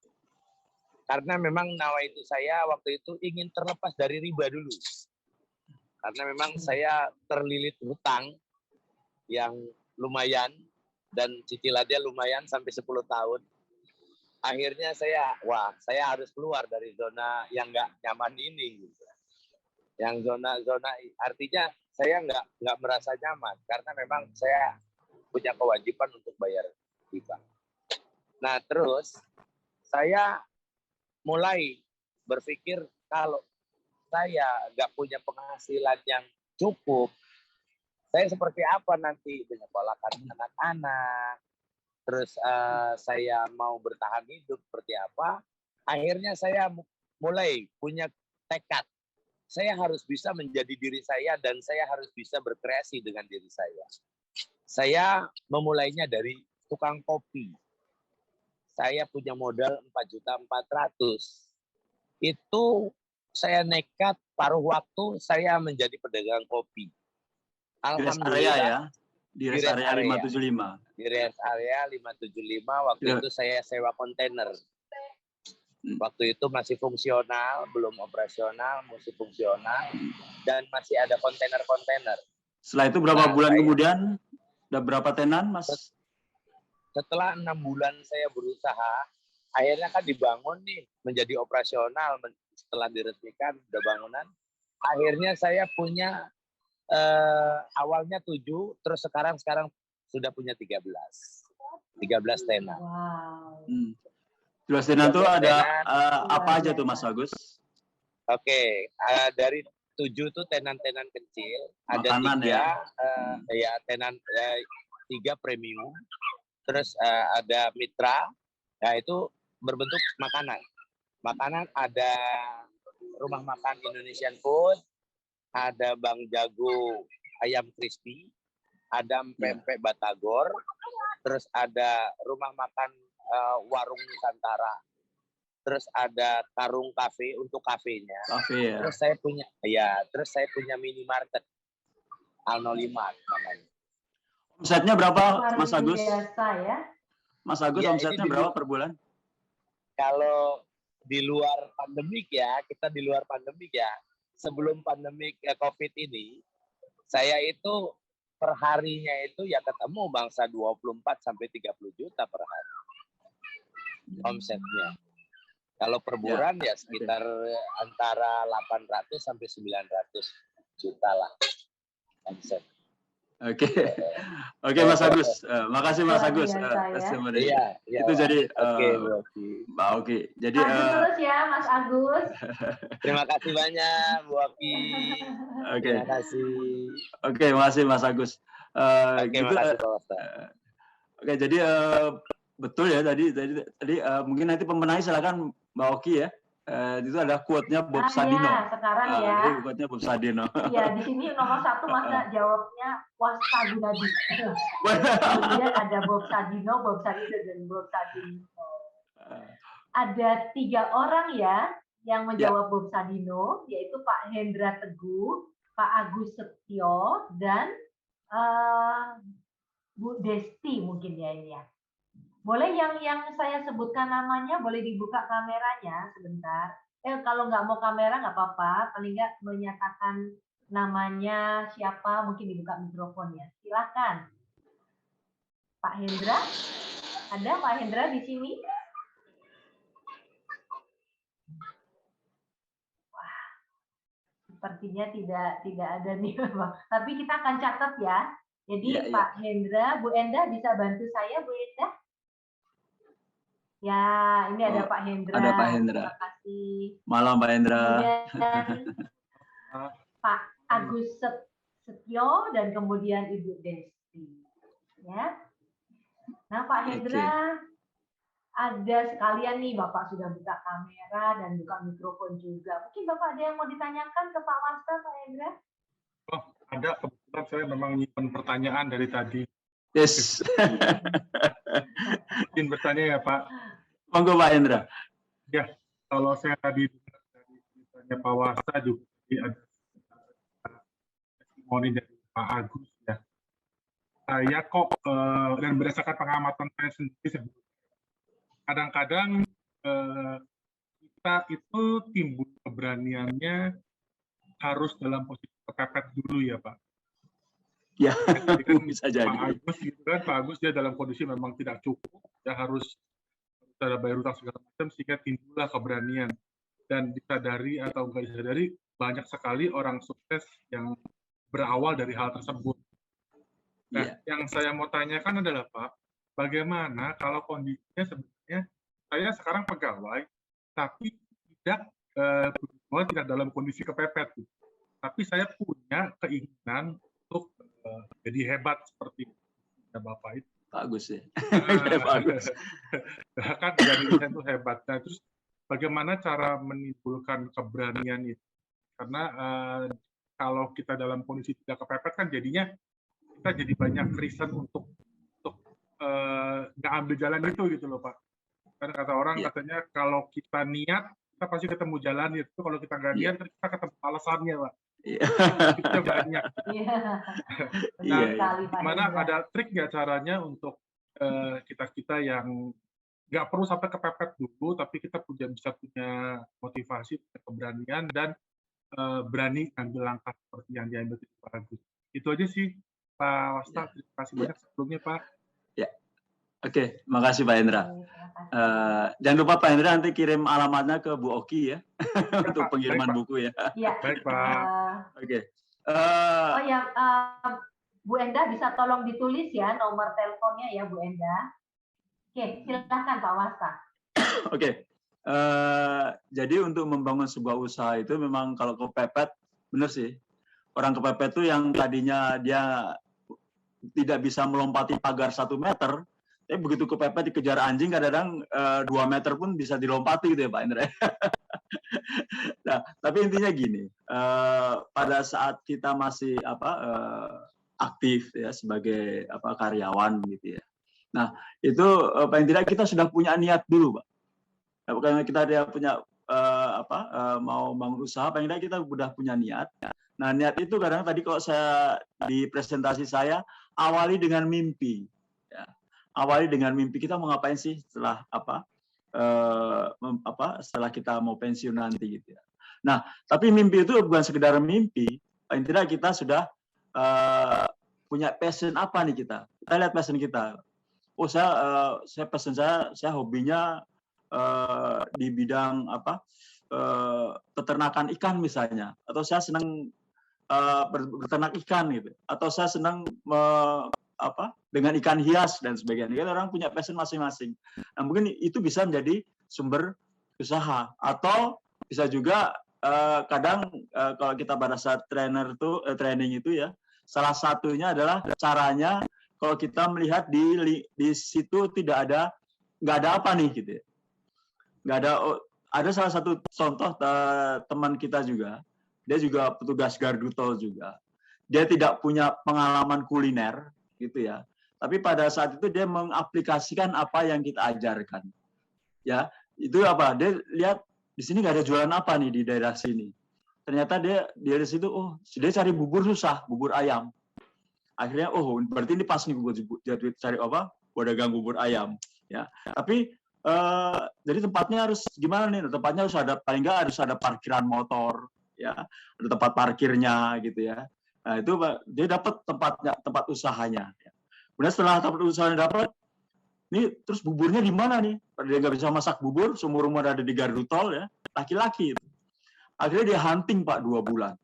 [SPEAKER 3] Karena memang nawaitu saya waktu itu ingin terlepas dari riba dulu. Karena memang saya terlilit hutang yang lumayan dan cicilannya lumayan sampai 10 tahun. Akhirnya saya harus keluar dari zona yang nggak nyaman ini. Yang zona artinya saya nggak merasa nyaman karena memang saya punya kewajiban untuk bayar riba. Nah terus saya mulai berpikir kalau saya nggak punya penghasilan yang cukup, saya seperti apa nanti menyekolahkan anak-anak, terus saya mau bertahan hidup seperti apa. Akhirnya saya mulai punya tekad, saya harus bisa menjadi diri saya dan saya harus bisa berkreasi dengan diri saya. Saya memulainya dari tukang kopi. Saya punya modal 4.400.000. Itu saya nekat paruh waktu saya menjadi pedagang kopi.
[SPEAKER 2] Alhamdulillah. Di rest area 575.
[SPEAKER 3] Di rest area 575 waktu itu saya sewa kontainer. Waktu itu masih fungsional, belum operasional, masih fungsional dan masih ada kontainer-kontainer.
[SPEAKER 2] Setelah itu berapa bulan kemudian? Udah berapa tenan, Mas?
[SPEAKER 3] setelah 6 bulan saya berusaha, akhirnya kan dibangun nih menjadi operasional setelah diresmikan udah bangunan. Akhirnya saya punya awalnya 7, terus sekarang sudah punya 13 tenan.
[SPEAKER 1] Wow.
[SPEAKER 2] 13 tenan itu ada apa aja tuh Mas
[SPEAKER 1] biasa.
[SPEAKER 2] Agus?
[SPEAKER 3] Oke, dari 7 tuh tenan-tenan kecil,
[SPEAKER 2] Makanan
[SPEAKER 3] ada 3 ya tenan 3 premium, terus ada mitra, nah itu berbentuk makanan. Makanan ada rumah makan Indonesian Food, ada Bang Jago ayam crispy, ada pempek Batagor, terus ada rumah makan warung Nusantara, terus ada Karung Cafe untuk kafenya.
[SPEAKER 2] Kafe ya.
[SPEAKER 3] Terus saya punya minimarket Al05 namanya.
[SPEAKER 2] Omsetnya berapa Mas
[SPEAKER 1] Luar
[SPEAKER 2] Agus?
[SPEAKER 1] biasa ya.
[SPEAKER 2] Mas Agus
[SPEAKER 3] Ya,
[SPEAKER 2] omsetnya berapa per bulan?
[SPEAKER 3] Kalau di luar pandemik ya, kita di luar pandemik ya. Sebelum pandemik COVID ini, saya itu per harinya itu ya ketemu bangsa 24 sampai 30 juta per hari. Omsetnya. Kalau per bulan ya sekitar antara 800 sampai 900 juta lah omset.
[SPEAKER 2] Oke, Mas Agus. Makasih Mas Agus.
[SPEAKER 3] Iya.
[SPEAKER 2] Itu jadi Mbak Oki. Jadi
[SPEAKER 1] terus ya Mas Agus.
[SPEAKER 3] Terima kasih banyak Bu Oki.
[SPEAKER 2] Oke.
[SPEAKER 3] Terima kasih.
[SPEAKER 2] Oke, makasih Mas Agus.
[SPEAKER 3] Gitu, makasih Pak Wasta.
[SPEAKER 2] Oke, jadi betul ya tadi mungkin nanti pemenangnya silakan Mbak Oki ya. Itu ada quote-nya Bob Sadino.
[SPEAKER 1] Ya, sekarang ya.
[SPEAKER 2] Jadi quote-nya Bob Sadino.
[SPEAKER 1] Iya, di sini nomor 1 Mas jawabnya Wasta Gunadi. Kemudian ada Bob Sadino dan Bob Sadino. Ada 3 orang ya yang menjawab Bob Sadino, yaitu Pak Hendra Teguh, Pak Agus Setio, dan Bu Desti mungkin ya ini ya. Boleh yang saya sebutkan namanya, boleh dibuka kameranya sebentar. Kalau nggak mau kamera nggak apa-apa, paling nggak menyatakan namanya siapa, mungkin dibuka mikrofonnya. Silakan. Pak Hendra, ada Pak Hendra di sini? Wah, sepertinya tidak ada nih, Bang. Tapi kita akan catat ya. Jadi Pak Hendra, Bu Endah bisa bantu saya, Bu Endah? Ya, ini ada Pak Hendra.
[SPEAKER 2] Ada Pak Hendra.
[SPEAKER 1] Terima kasih.
[SPEAKER 2] Malam Pak Hendra.
[SPEAKER 1] Kemudian Pak Agus Setio dan kemudian Ibu Desti. Ya. Nah, Pak Hendra, ada sekalian nih Bapak sudah buka kamera dan buka mikrofon juga. Mungkin Bapak ada yang mau ditanyakan ke Pak Wasta, Pak Hendra?
[SPEAKER 4] Oh, ada. Kebetulan saya memang nyimpen pertanyaan dari tadi.
[SPEAKER 2] Yes.
[SPEAKER 4] Mungkin bertanya ya Pak.
[SPEAKER 2] Monggo Pak Hendra.
[SPEAKER 4] Ya, kalau saya tadi dari ceritanya Pak Wasta juga ada testimoni dari Pak Agus ya. Saya kok dan berdasarkan pengamatan saya sendiri, kadang-kadang kita itu timbul keberaniannya harus dalam posisi kepepet dulu ya Pak.
[SPEAKER 2] Ya,
[SPEAKER 4] kan
[SPEAKER 2] bisa jadi.
[SPEAKER 4] Pak Agus gitu kan, Pak Agus dia dalam kondisi memang tidak cukup, dia harus ada bayar utang segala macam, sehingga timbullah keberanian. Dan disadari atau enggak disadari, banyak sekali orang sukses yang berawal dari hal tersebut. Nah, yang saya mau tanyakan adalah Pak, bagaimana kalau kondisinya sebenarnya saya sekarang pegawai, tapi tidak dalam kondisi kepepet, tapi saya punya keinginan untuk jadi hebat seperti Bapak itu.
[SPEAKER 2] Bagus ya.
[SPEAKER 4] Bagus. Kan jadi itu hebat. Nah, terus bagaimana cara menimbulkan keberanian itu? Karena kalau kita dalam kondisi tidak kepepet kan jadinya kita jadi banyak reason untuk nggak ambil jalan itu gitu loh Pak. Karena kata orang katanya kalau kita niat kita pasti ketemu jalan itu. Kalau kita nggak niat kita ketemu alasannya Pak. Kita banyak. Nah, gimana ada trik nggak caranya untuk kita yang nggak perlu sampai kepepet dulu, tapi kita bisa punya motivasi, keberanian, dan berani ambil langkah seperti yang diambil Pak Agus. Itu aja sih Pak Wasta. Terima kasih banyak sebelumnya Pak.
[SPEAKER 2] Ya, Oke, makasih Pak Hendra. Jangan lupa Pak Hendra nanti kirim alamatnya ke Bu Oki ya, untuk
[SPEAKER 4] Pak.
[SPEAKER 2] pengiriman
[SPEAKER 4] Baik, Pak.
[SPEAKER 2] buku ya.
[SPEAKER 1] Iya.
[SPEAKER 4] Baik, Pak.
[SPEAKER 2] Oke.
[SPEAKER 1] Oh ya, Bu Endah bisa tolong ditulis ya nomor teleponnya ya Bu Endah. Oke, silakan Pak Wasta.
[SPEAKER 2] Oke. Jadi untuk membangun sebuah usaha itu memang kalau kepepet, benar sih. Orang kepepet itu yang tadinya dia tidak bisa melompati pagar 1 meter, tapi begitu kepepet dikejar anjing kadang-kadang 2 meter pun bisa dilompati gitu ya Pak Indra. Nah, tapi intinya gini, pada saat kita masih aktif ya sebagai karyawan gitu ya. Nah, itu paling tidak kita sudah punya niat dulu, Pak. Nah, bukan kita dia punya mau bangun usaha, paling tidak kita sudah punya niat. Nah, niat itu kadang tadi kalau saya di presentasi saya awali dengan mimpi. Ya. Awali dengan mimpi kita mau ngapain sih setelah setelah kita mau pensiun nanti gitu ya. Nah, tapi mimpi itu bukan sekedar mimpi, paling tidak kita sudah punya passion apa nih kita. Kita lihat passion kita. Oh, saya hobinya di bidang peternakan ikan misalnya, atau saya senang berternak ikan gitu, atau saya senang dengan ikan hias dan sebagainya. Kan orang punya passion masing-masing. Nah, mungkin itu bisa menjadi sumber usaha, atau bisa juga kadang kalau kita pada saat training itu ya, salah satunya adalah caranya kalau kita melihat di situ nggak ada apa nih gitu ya. Nggak ada salah satu contoh teman kita juga, dia juga petugas gardu tol juga. Dia tidak punya pengalaman kuliner gitu ya. Tapi pada saat itu dia mengaplikasikan apa yang kita ajarkan. Ya, itu apa? Dia lihat di sini nggak ada jualan apa nih di daerah sini. Ternyata dia dari situ, dia cari bubur susah, bubur ayam. Akhirnya, berarti ini pas nih gue cari dagang bubur ayam. Ya, tapi jadi tempatnya harus gimana nih? Tempatnya harus ada, paling nggak harus ada parkiran motor, ya, ada tempat parkirnya gitu ya. Nah itu dia dapat tempat usahanya. Ya. Kemudian setelah tempat usahanya dapat, nih terus buburnya di mana nih? Dia nggak bisa masak bubur, seumur umur ada di gardu tol ya, laki-laki. Akhirnya dia hunting Pak 2 bulan.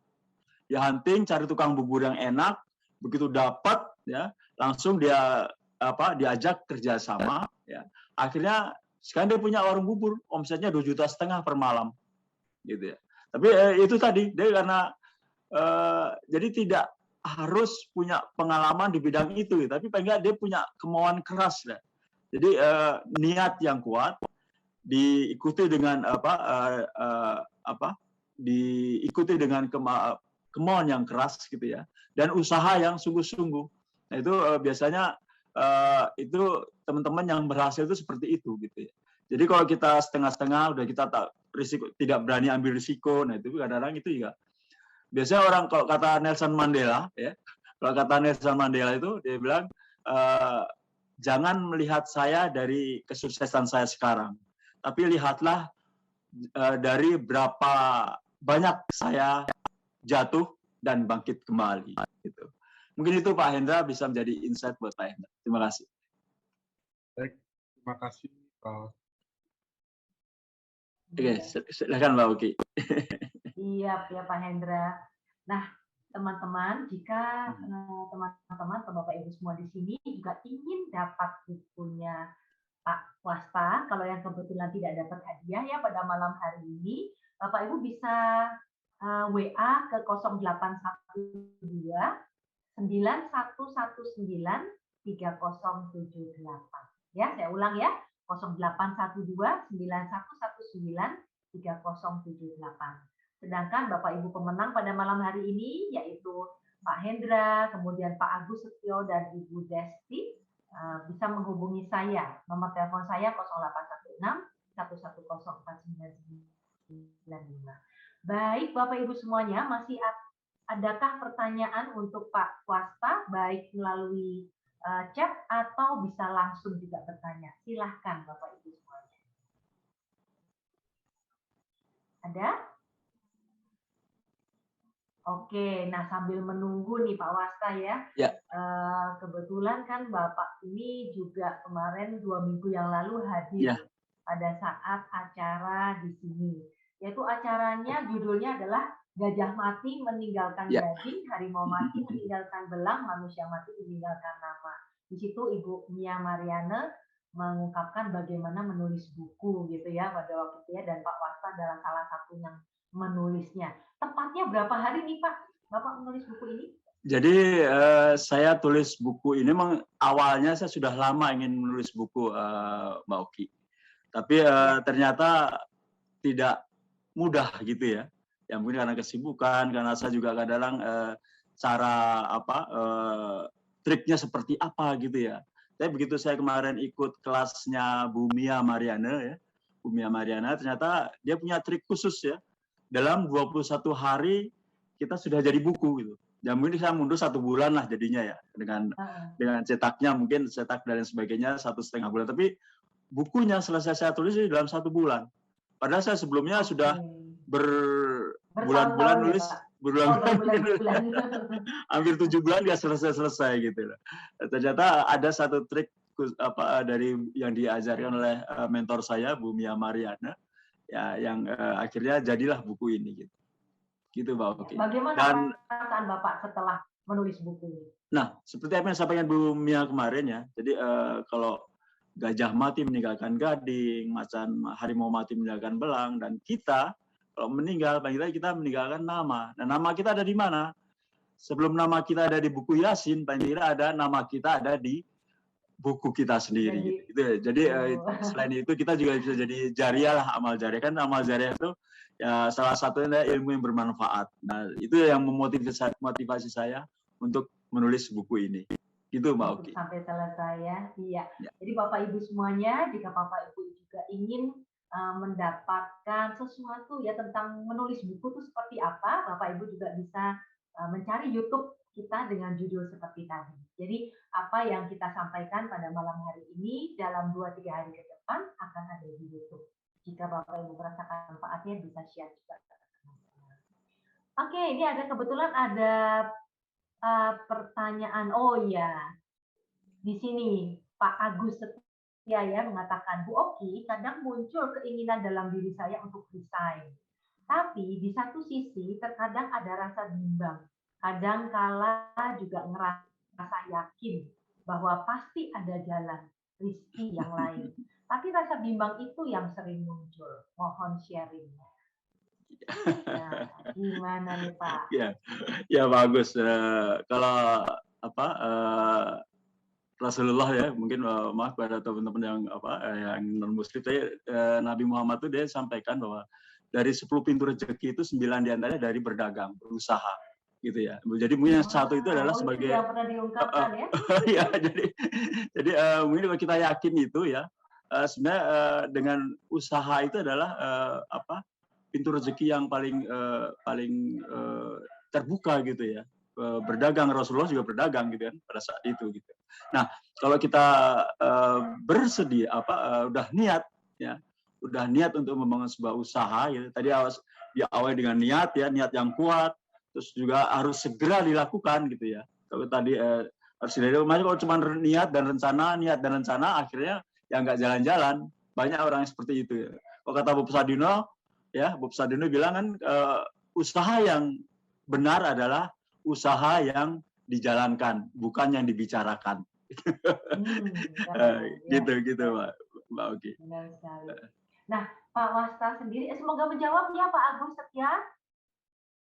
[SPEAKER 2] Dia hunting cari tukang bubur yang enak. Begitu dapat ya langsung dia diajak kerjasama ya, akhirnya sekarang dia punya warung bubur, omsetnya 2,5 juta per malam gitu ya. Tapi itu tadi dia karena jadi tidak harus punya pengalaman di bidang itu, tapi paling nggak dia punya kemauan keras ya. Jadi niat yang kuat diikuti dengan diikuti dengan kemauan yang keras gitu ya, dan usaha yang sungguh-sungguh. Nah itu biasanya itu teman-teman yang berhasil itu seperti itu gitu ya. Jadi kalau kita setengah-setengah, udah kita tidak berani ambil risiko, nah itu kadang-kadang itu juga. Biasanya orang kalau kata Nelson Mandela ya, kalau kata Nelson Mandela itu dia bilang jangan melihat saya dari kesuksesan saya sekarang, tapi lihatlah dari berapa banyak saya jatuh dan bangkit kembali gitu. Mungkin itu Pak Hendra bisa menjadi insight buat Pak Hendra. Terima kasih.
[SPEAKER 4] Baik, terima kasih Pak.
[SPEAKER 2] Oke, silakan Mbak Uki.
[SPEAKER 1] Iya, ya Pak Hendra. Nah, teman-teman, jika teman-teman atau Bapak Ibu semua di sini juga ingin dapat bukunya Pak Wasta, kalau yang kebetulan tidak dapat hadiah ya pada malam hari ini, Bapak Ibu bisa WA ke 0812 9119 3078. Ya, saya ulang ya. 0812 9119 3078. Sedangkan Bapak Ibu pemenang pada malam hari ini yaitu Pak Hendra, kemudian Pak Agus Setio dan Ibu Desti bisa menghubungi saya. Nomor telepon saya 0816 1104995. Baik Bapak Ibu semuanya, masih adakah pertanyaan untuk Pak Wasta baik melalui chat atau bisa langsung juga bertanya? Silahkan Bapak Ibu semuanya. Ada? Oke, nah sambil menunggu nih Pak Wasta ya,
[SPEAKER 2] Ya.
[SPEAKER 1] Kebetulan kan Bapak ini juga kemarin 2 minggu yang lalu hadir
[SPEAKER 2] Ya.
[SPEAKER 1] pada saat acara di sini. Yaitu acaranya judulnya adalah Gajah Mati Meninggalkan
[SPEAKER 2] Ya.
[SPEAKER 1] Gading, Harimau Mati Meninggalkan Belang, Manusia Mati Meninggalkan Nama. Di situ Ibu Mia Mariana mengungkapkan bagaimana menulis buku gitu ya pada waktu itu ya, dan Pak Wasta adalah salah satu yang menulisnya. Tepatnya berapa hari nih Pak, Bapak menulis buku ini?
[SPEAKER 2] Jadi saya tulis buku ini memang awalnya saya sudah lama ingin menulis buku, Mbak Oki. Tapi ternyata tidak mudah gitu ya. Ya mungkin karena kesibukan, karena saya juga kadang cara triknya seperti apa gitu ya. Tapi begitu saya kemarin ikut kelasnya Bu Mia Mariana ya, Bu Mia Mariana ternyata dia punya trik khusus ya. Dalam 21 hari kita sudah jadi buku gitu. Ya mungkin saya mundur 1 bulan lah jadinya ya dengan cetaknya, mungkin cetak dan sebagainya 1,5 bulan. Tapi bukunya selesai saya tulis dalam 1 bulan. Padahal saya sebelumnya sudah berbulan-bulan nulis,
[SPEAKER 1] berbulan-bulan
[SPEAKER 2] hampir 7 bulan dia selesai gitu. Ternyata ada satu trik dari yang diajarkan oleh mentor saya Bu Mia Mariana ya, yang akhirnya jadilah buku ini gitu Mbak Oki.
[SPEAKER 1] Bagaimana perasaan Bapak setelah menulis buku ini?
[SPEAKER 2] Nah, seperti apa yang disampaikan Bu Mia kemarin ya. Jadi kalau gajah mati meninggalkan gading, macan harimau mati meninggalkan belang, dan kita kalau meninggal, kita meninggalkan nama. Nah, nama kita ada di mana? Sebelum nama kita ada di buku Yasin, paling tidak ada nama kita ada di buku kita sendiri. Jadi selain itu kita juga bisa jadi jariah lah, amal jariah. Kan amal jariah itu ya salah satunya ilmu yang bermanfaat. Nah, itu yang memotivasi saya untuk menulis buku ini. Gitu Mbak Oki.
[SPEAKER 1] Sampai selesai ya. Iya. Jadi Bapak Ibu semuanya, jika Bapak Ibu juga ingin mendapatkan sesuatu ya tentang menulis buku itu seperti apa, Bapak Ibu juga bisa mencari YouTube kita dengan judul seperti tadi. Jadi apa yang kita sampaikan pada malam hari ini dalam 2-3 hari ke depan akan ada di YouTube. Jika Bapak Ibu merasakan manfaatnya bisa share juga. Oke, ini kebetulan ada pertanyaan. Oh iya, di sini Pak Agus Setia ya mengatakan, Bu Oki, kadang muncul keinginan dalam diri saya untuk resign. Tapi di satu sisi terkadang ada rasa bimbang. Kadang kala juga ngerasa yakin bahwa pasti ada jalan rezeki yang lain. Tapi rasa bimbang itu yang sering muncul. Mohon sharingnya. Nah, gimana nih Pak?
[SPEAKER 2] Ya bagus. Kalau Rasulullah ya, mungkin maaf pada teman-teman yang non Muslim, Nabi Muhammad itu dia sampaikan bahwa dari 10 pintu rezeki itu 9 diantaranya dari berdagang, berusaha, gitu ya. Jadi mungkin yang satu itu adalah sebagai
[SPEAKER 1] yang pernah diungkapkan ya.
[SPEAKER 2] Ya, jadi mungkin kalau kita yakin itu ya, sebenarnya dengan usaha itu adalah pintu rezeki yang paling terbuka gitu ya. Berdagang, Rasulullah juga berdagang gitu kan pada saat itu gitu. Nah, kalau kita bersedia udah niat ya, udah niat untuk membangun sebuah usaha ya. Tadi diawali dengan niat ya, niat yang kuat, terus juga harus segera dilakukan gitu ya. Kalau tadi harus dilakukan, kalau cuma niat dan rencana akhirnya ya nggak jalan-jalan. Banyak orang yang seperti itu ya. Kalau kata Bob Sadino bilang kan usaha yang benar adalah usaha yang dijalankan, bukan yang dibicarakan. Gitu Mbak Oki.
[SPEAKER 1] Benar sekali. Nah, Pak Wasta sendiri, semoga menjawab ya Pak Agus Setia.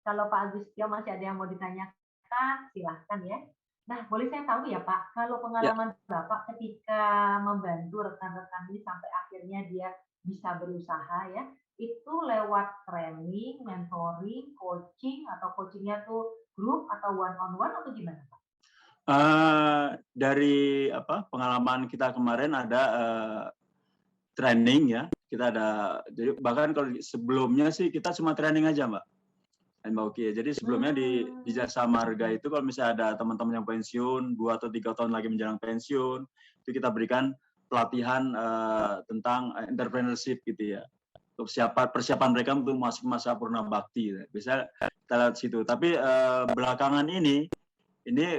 [SPEAKER 1] Kalau Pak Agus Setia masih ada yang mau ditanyakan, silahkan ya. Nah, boleh saya tahu ya Pak, kalau pengalaman Bapak ketika membantu rekan-rekan ini sampai akhirnya dia bisa berusaha ya, itu lewat training, mentoring, coaching, atau coachingnya tuh grup atau one on one atau gimana Pak?
[SPEAKER 2] Dari pengalaman kita kemarin ada training ya, kita ada. Jadi bahkan kalau sebelumnya sih kita cuma training aja Mbak Oki. Jadi sebelumnya di Jasa Marga itu kalau misalnya ada teman-teman yang pensiun 2 atau 3 tahun lagi menjelang pensiun, itu kita berikan pelatihan tentang entrepreneurship gitu ya. Untuk persiapan mereka untuk masuk masa purna bakti. Bisa kita lihat situ. Tapi belakangan ini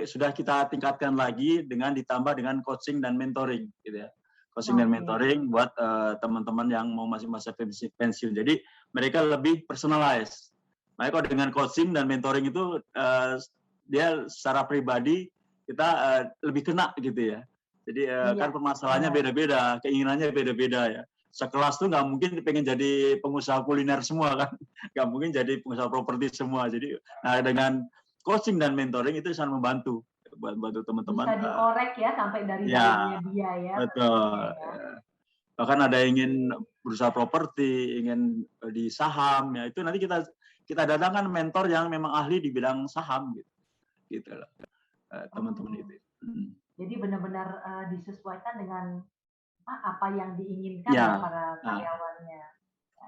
[SPEAKER 2] sudah kita tingkatkan lagi dengan ditambah dengan coaching dan mentoring, gitu ya. Coaching dan mentoring buat teman-teman yang mau masih masa pensiun. Jadi mereka lebih personalized. Makanya kalau dengan coaching dan mentoring itu dia secara pribadi kita lebih kena gitu ya. Jadi kan permasalahannya beda-beda, keinginannya beda-beda ya. Sekelas tuh nggak mungkin pengen jadi pengusaha kuliner semua kan, nggak mungkin jadi pengusaha properti semua. Jadi dengan coaching dan mentoring itu sangat membantu buat bantu teman-teman.
[SPEAKER 1] Bisa dikorek ya sampai dari dalamnya dia ya.
[SPEAKER 2] Betul. Bahkan ada yang ingin berusaha properti, ingin di saham ya, itu nanti kita datangkan mentor yang memang ahli di bidang saham gitu loh, teman-teman itu.
[SPEAKER 1] Jadi benar-benar disesuaikan dengan apa yang diinginkan para karyawannya.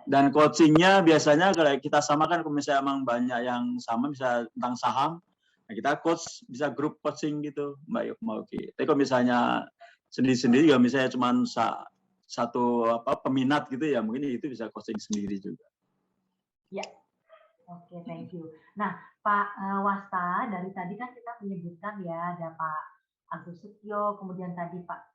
[SPEAKER 2] Dan coachingnya biasanya kalau kita samakan, kalau misalnya emang banyak yang sama, misalnya tentang saham, nah kita coach bisa grup coaching gitu, Mbak Oki. Tapi kalau misalnya sendiri-sendiri juga misalnya cuma satu peminat gitu ya, mungkin itu bisa coaching sendiri juga.
[SPEAKER 1] Ya, oke, thank you. Nah, Pak Wasta, dari tadi kan kita menyebutkan ya ada Pak Agus Setio, kemudian tadi Pak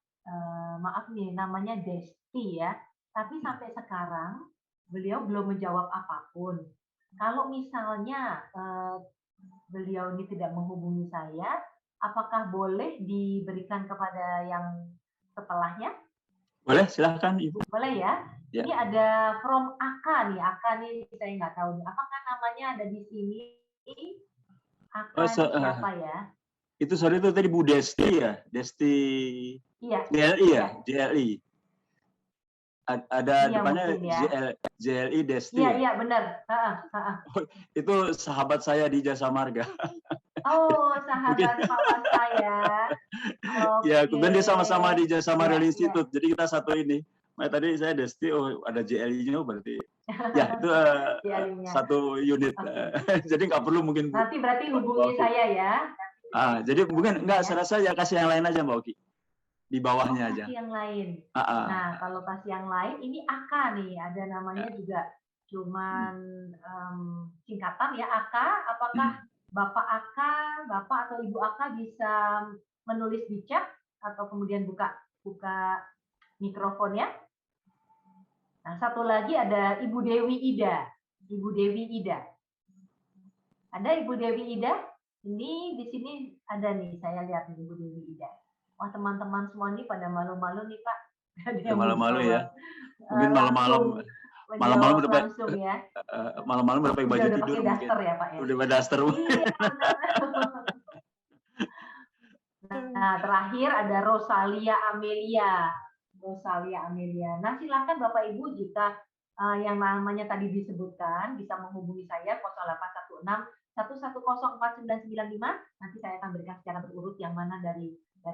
[SPEAKER 1] maaf nih namanya Desti ya, tapi sampai sekarang beliau belum menjawab apapun. Kalau misalnya beliau ini tidak menghubungi saya, apakah boleh diberikan kepada yang setelahnya?
[SPEAKER 2] Boleh, silahkan Ibu.
[SPEAKER 1] Boleh ya?
[SPEAKER 2] Ya.
[SPEAKER 1] Ini ada from Aka nih. Aka nih saya nggak tahu nih. Apakah namanya ada di sini? Aka siapa ya?
[SPEAKER 2] Itu sorry itu tadi Bu Desti ya? Desti.
[SPEAKER 1] Iya.
[SPEAKER 2] JLI ya? JLI. Ada depannya JLI Desti.
[SPEAKER 1] Iya, benar.
[SPEAKER 2] Itu sahabat saya di Jasa Marga.
[SPEAKER 1] Oh, sahabat Pak Wasta ya.
[SPEAKER 2] Ya, kemudian dia sama-sama di Jasa Marga Institute. Jadi kita satu ini. Nah, tadi saya Desti, ada JLI-nya berarti. Ya, itu satu unit. Jadi nggak perlu mungkin.
[SPEAKER 1] Nanti berarti hubungi saya ya.
[SPEAKER 2] Jadi mungkin enggak, saya rasa ya kasih yang lain aja Mbak Oki. Di bawahnya aja.
[SPEAKER 1] Kasih yang lain. Nah, kalau kasih yang lain, ini Aka nih, ada namanya juga. Cuman singkatan ya, Aka. Apakah Bapak Aka, Bapak atau Ibu Aka bisa menulis di chat atau kemudian buka mikrofonnya? Nah, satu lagi ada Ibu Dewi Ida. Ibu Dewi Ida. Ada Ibu Dewi Ida? Ini di sini ada nih, saya lihat nih Ibu Dewi Ida. Wah, teman-teman semua nih pada malu-malu nih Pak.
[SPEAKER 2] Malu-malu ya. Mungkin malam-malam
[SPEAKER 1] langsung ya.
[SPEAKER 2] Malam-malam berapa yang baju
[SPEAKER 1] udah
[SPEAKER 2] tidur
[SPEAKER 1] pakai daster ya Pak ya.
[SPEAKER 2] Udah pakai daster.
[SPEAKER 1] Nah, terakhir ada Rosalia Amelia. Nah, silakan Bapak Ibu jika yang namanya tadi disebutkan bisa menghubungi saya 0816 1104995. Nanti saya akan berikan secara berurut yang mana dari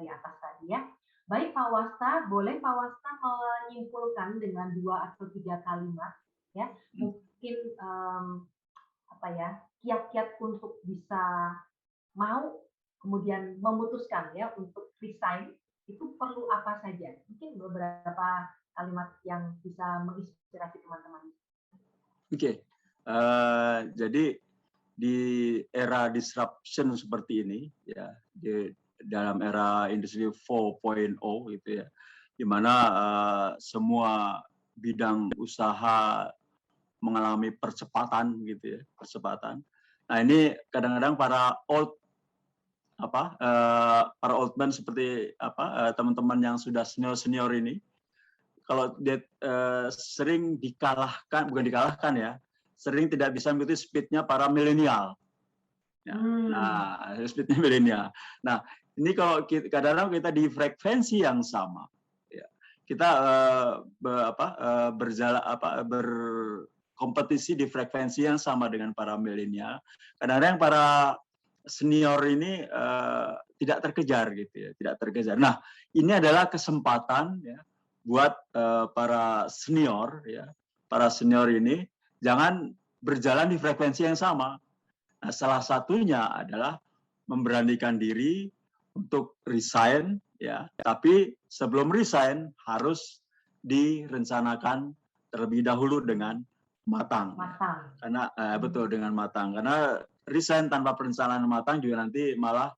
[SPEAKER 1] atas tadi ya. Baik Pak Wasta, boleh Pak Wasta menyimpulkan dengan 2 atau 3 kalimat ya. Mungkin kiat-kiat untuk bisa mau kemudian memutuskan ya untuk resign itu perlu apa saja? Mungkin beberapa kalimat yang bisa menginspirasi teman-teman.
[SPEAKER 2] Oke. Jadi di era disruption seperti ini ya, dalam era industri 4.0 gitu ya, di mana semua bidang usaha mengalami percepatan gitu ya, percepatan. Nah, ini kadang-kadang para old man seperti teman-teman yang sudah senior ini, kalau dia sering bukan dikalahkan ya, sering tidak bisa mengikuti speednya para milenial. Ya. Nah, speednya milenial. Nah, ini kalau kadang-kadang kita di frekuensi yang sama, ya, kita berkompetisi di frekuensi yang sama dengan para milenial. Kadang-kadang para senior ini tidak terkejar gitu ya, tidak terkejar. Nah, ini adalah kesempatan ya buat para senior ya, para senior ini jangan berjalan di frekuensi yang sama. Nah, salah satunya adalah memberanikan diri untuk resign ya, tapi sebelum resign harus direncanakan terlebih dahulu dengan matang.
[SPEAKER 1] Matang.
[SPEAKER 2] Karena betul, dengan matang. Karena resign tanpa perencanaan matang juga nanti malah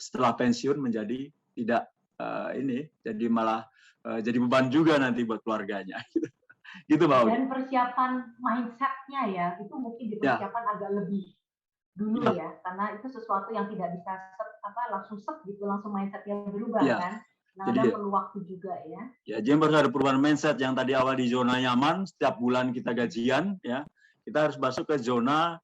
[SPEAKER 2] setelah pensiun menjadi tidak jadi malah jadi beban juga nanti buat keluarganya. Gitu Mbak Ogi.
[SPEAKER 1] Dan persiapan mindset-nya ya, itu mungkin dipersiapkan agak lebih dulu ya, karena itu sesuatu yang tidak bisa langsung gitu, langsung mindset-nya berubah kan. Nah,
[SPEAKER 2] jadi,
[SPEAKER 1] perlu waktu juga ya.
[SPEAKER 2] Ya, jadi harus ada perubahan mindset yang tadi awal di zona nyaman, setiap bulan kita gajian, ya, kita harus masuk ke zona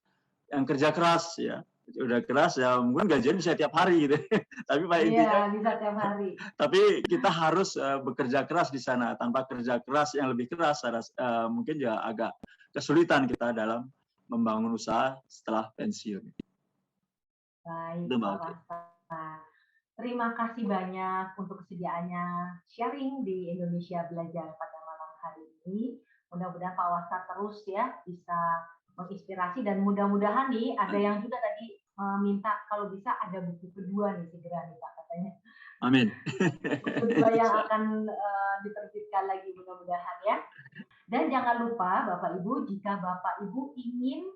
[SPEAKER 2] yang kerja keras, ya. Udah keras ya, mungkin gajian bisa tiap hari gitu. Tapi pada intinya,
[SPEAKER 1] bisa tiap hari.
[SPEAKER 2] Tapi kita harus bekerja keras di sana. Tanpa kerja keras yang lebih keras, mungkin ya agak kesulitan kita dalam membangun usaha setelah pensiun.
[SPEAKER 1] Baik, Pak Rasta. Terima kasih banyak untuk kesediaannya sharing di Indonesia Belajar pada malam hari ini. Mudah-mudahan Pak Wasta terus ya bisa menginspirasi, dan mudah-mudahan nih ada yang juga tadi minta kalau bisa ada buku kedua nih segera nih Pak katanya.
[SPEAKER 2] Amin.
[SPEAKER 1] Buku kedua yang akan diterbitkan lagi mudah-mudahan ya. Dan jangan lupa Bapak Ibu, jika Bapak Ibu ingin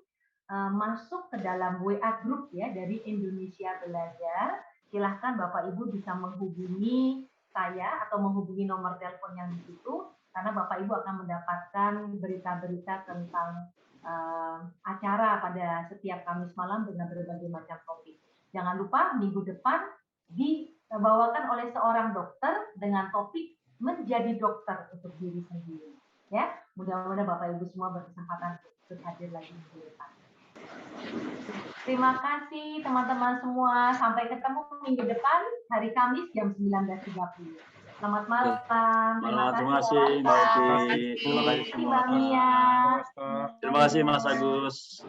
[SPEAKER 1] masuk ke dalam WA group ya dari Indonesia Belajar, silahkan Bapak Ibu bisa menghubungi saya atau menghubungi nomor telepon yang di situ, karena Bapak Ibu akan mendapatkan berita-berita tentang acara pada setiap Kamis malam dengan berbagai macam topik. Jangan lupa minggu depan dibawakan oleh seorang dokter dengan topik menjadi dokter untuk diri sendiri. Ya, mudah-mudahan Bapak Ibu semua berkesempatan untuk hadir lagi minggu depan. Terima kasih teman-teman semua. Sampai ketemu minggu depan hari Kamis jam 19.30. Selamat malam.
[SPEAKER 2] Terima kasih Mbak Oki.
[SPEAKER 1] Terima kasih Mbak Mia.
[SPEAKER 2] Terima kasih Mas Agus.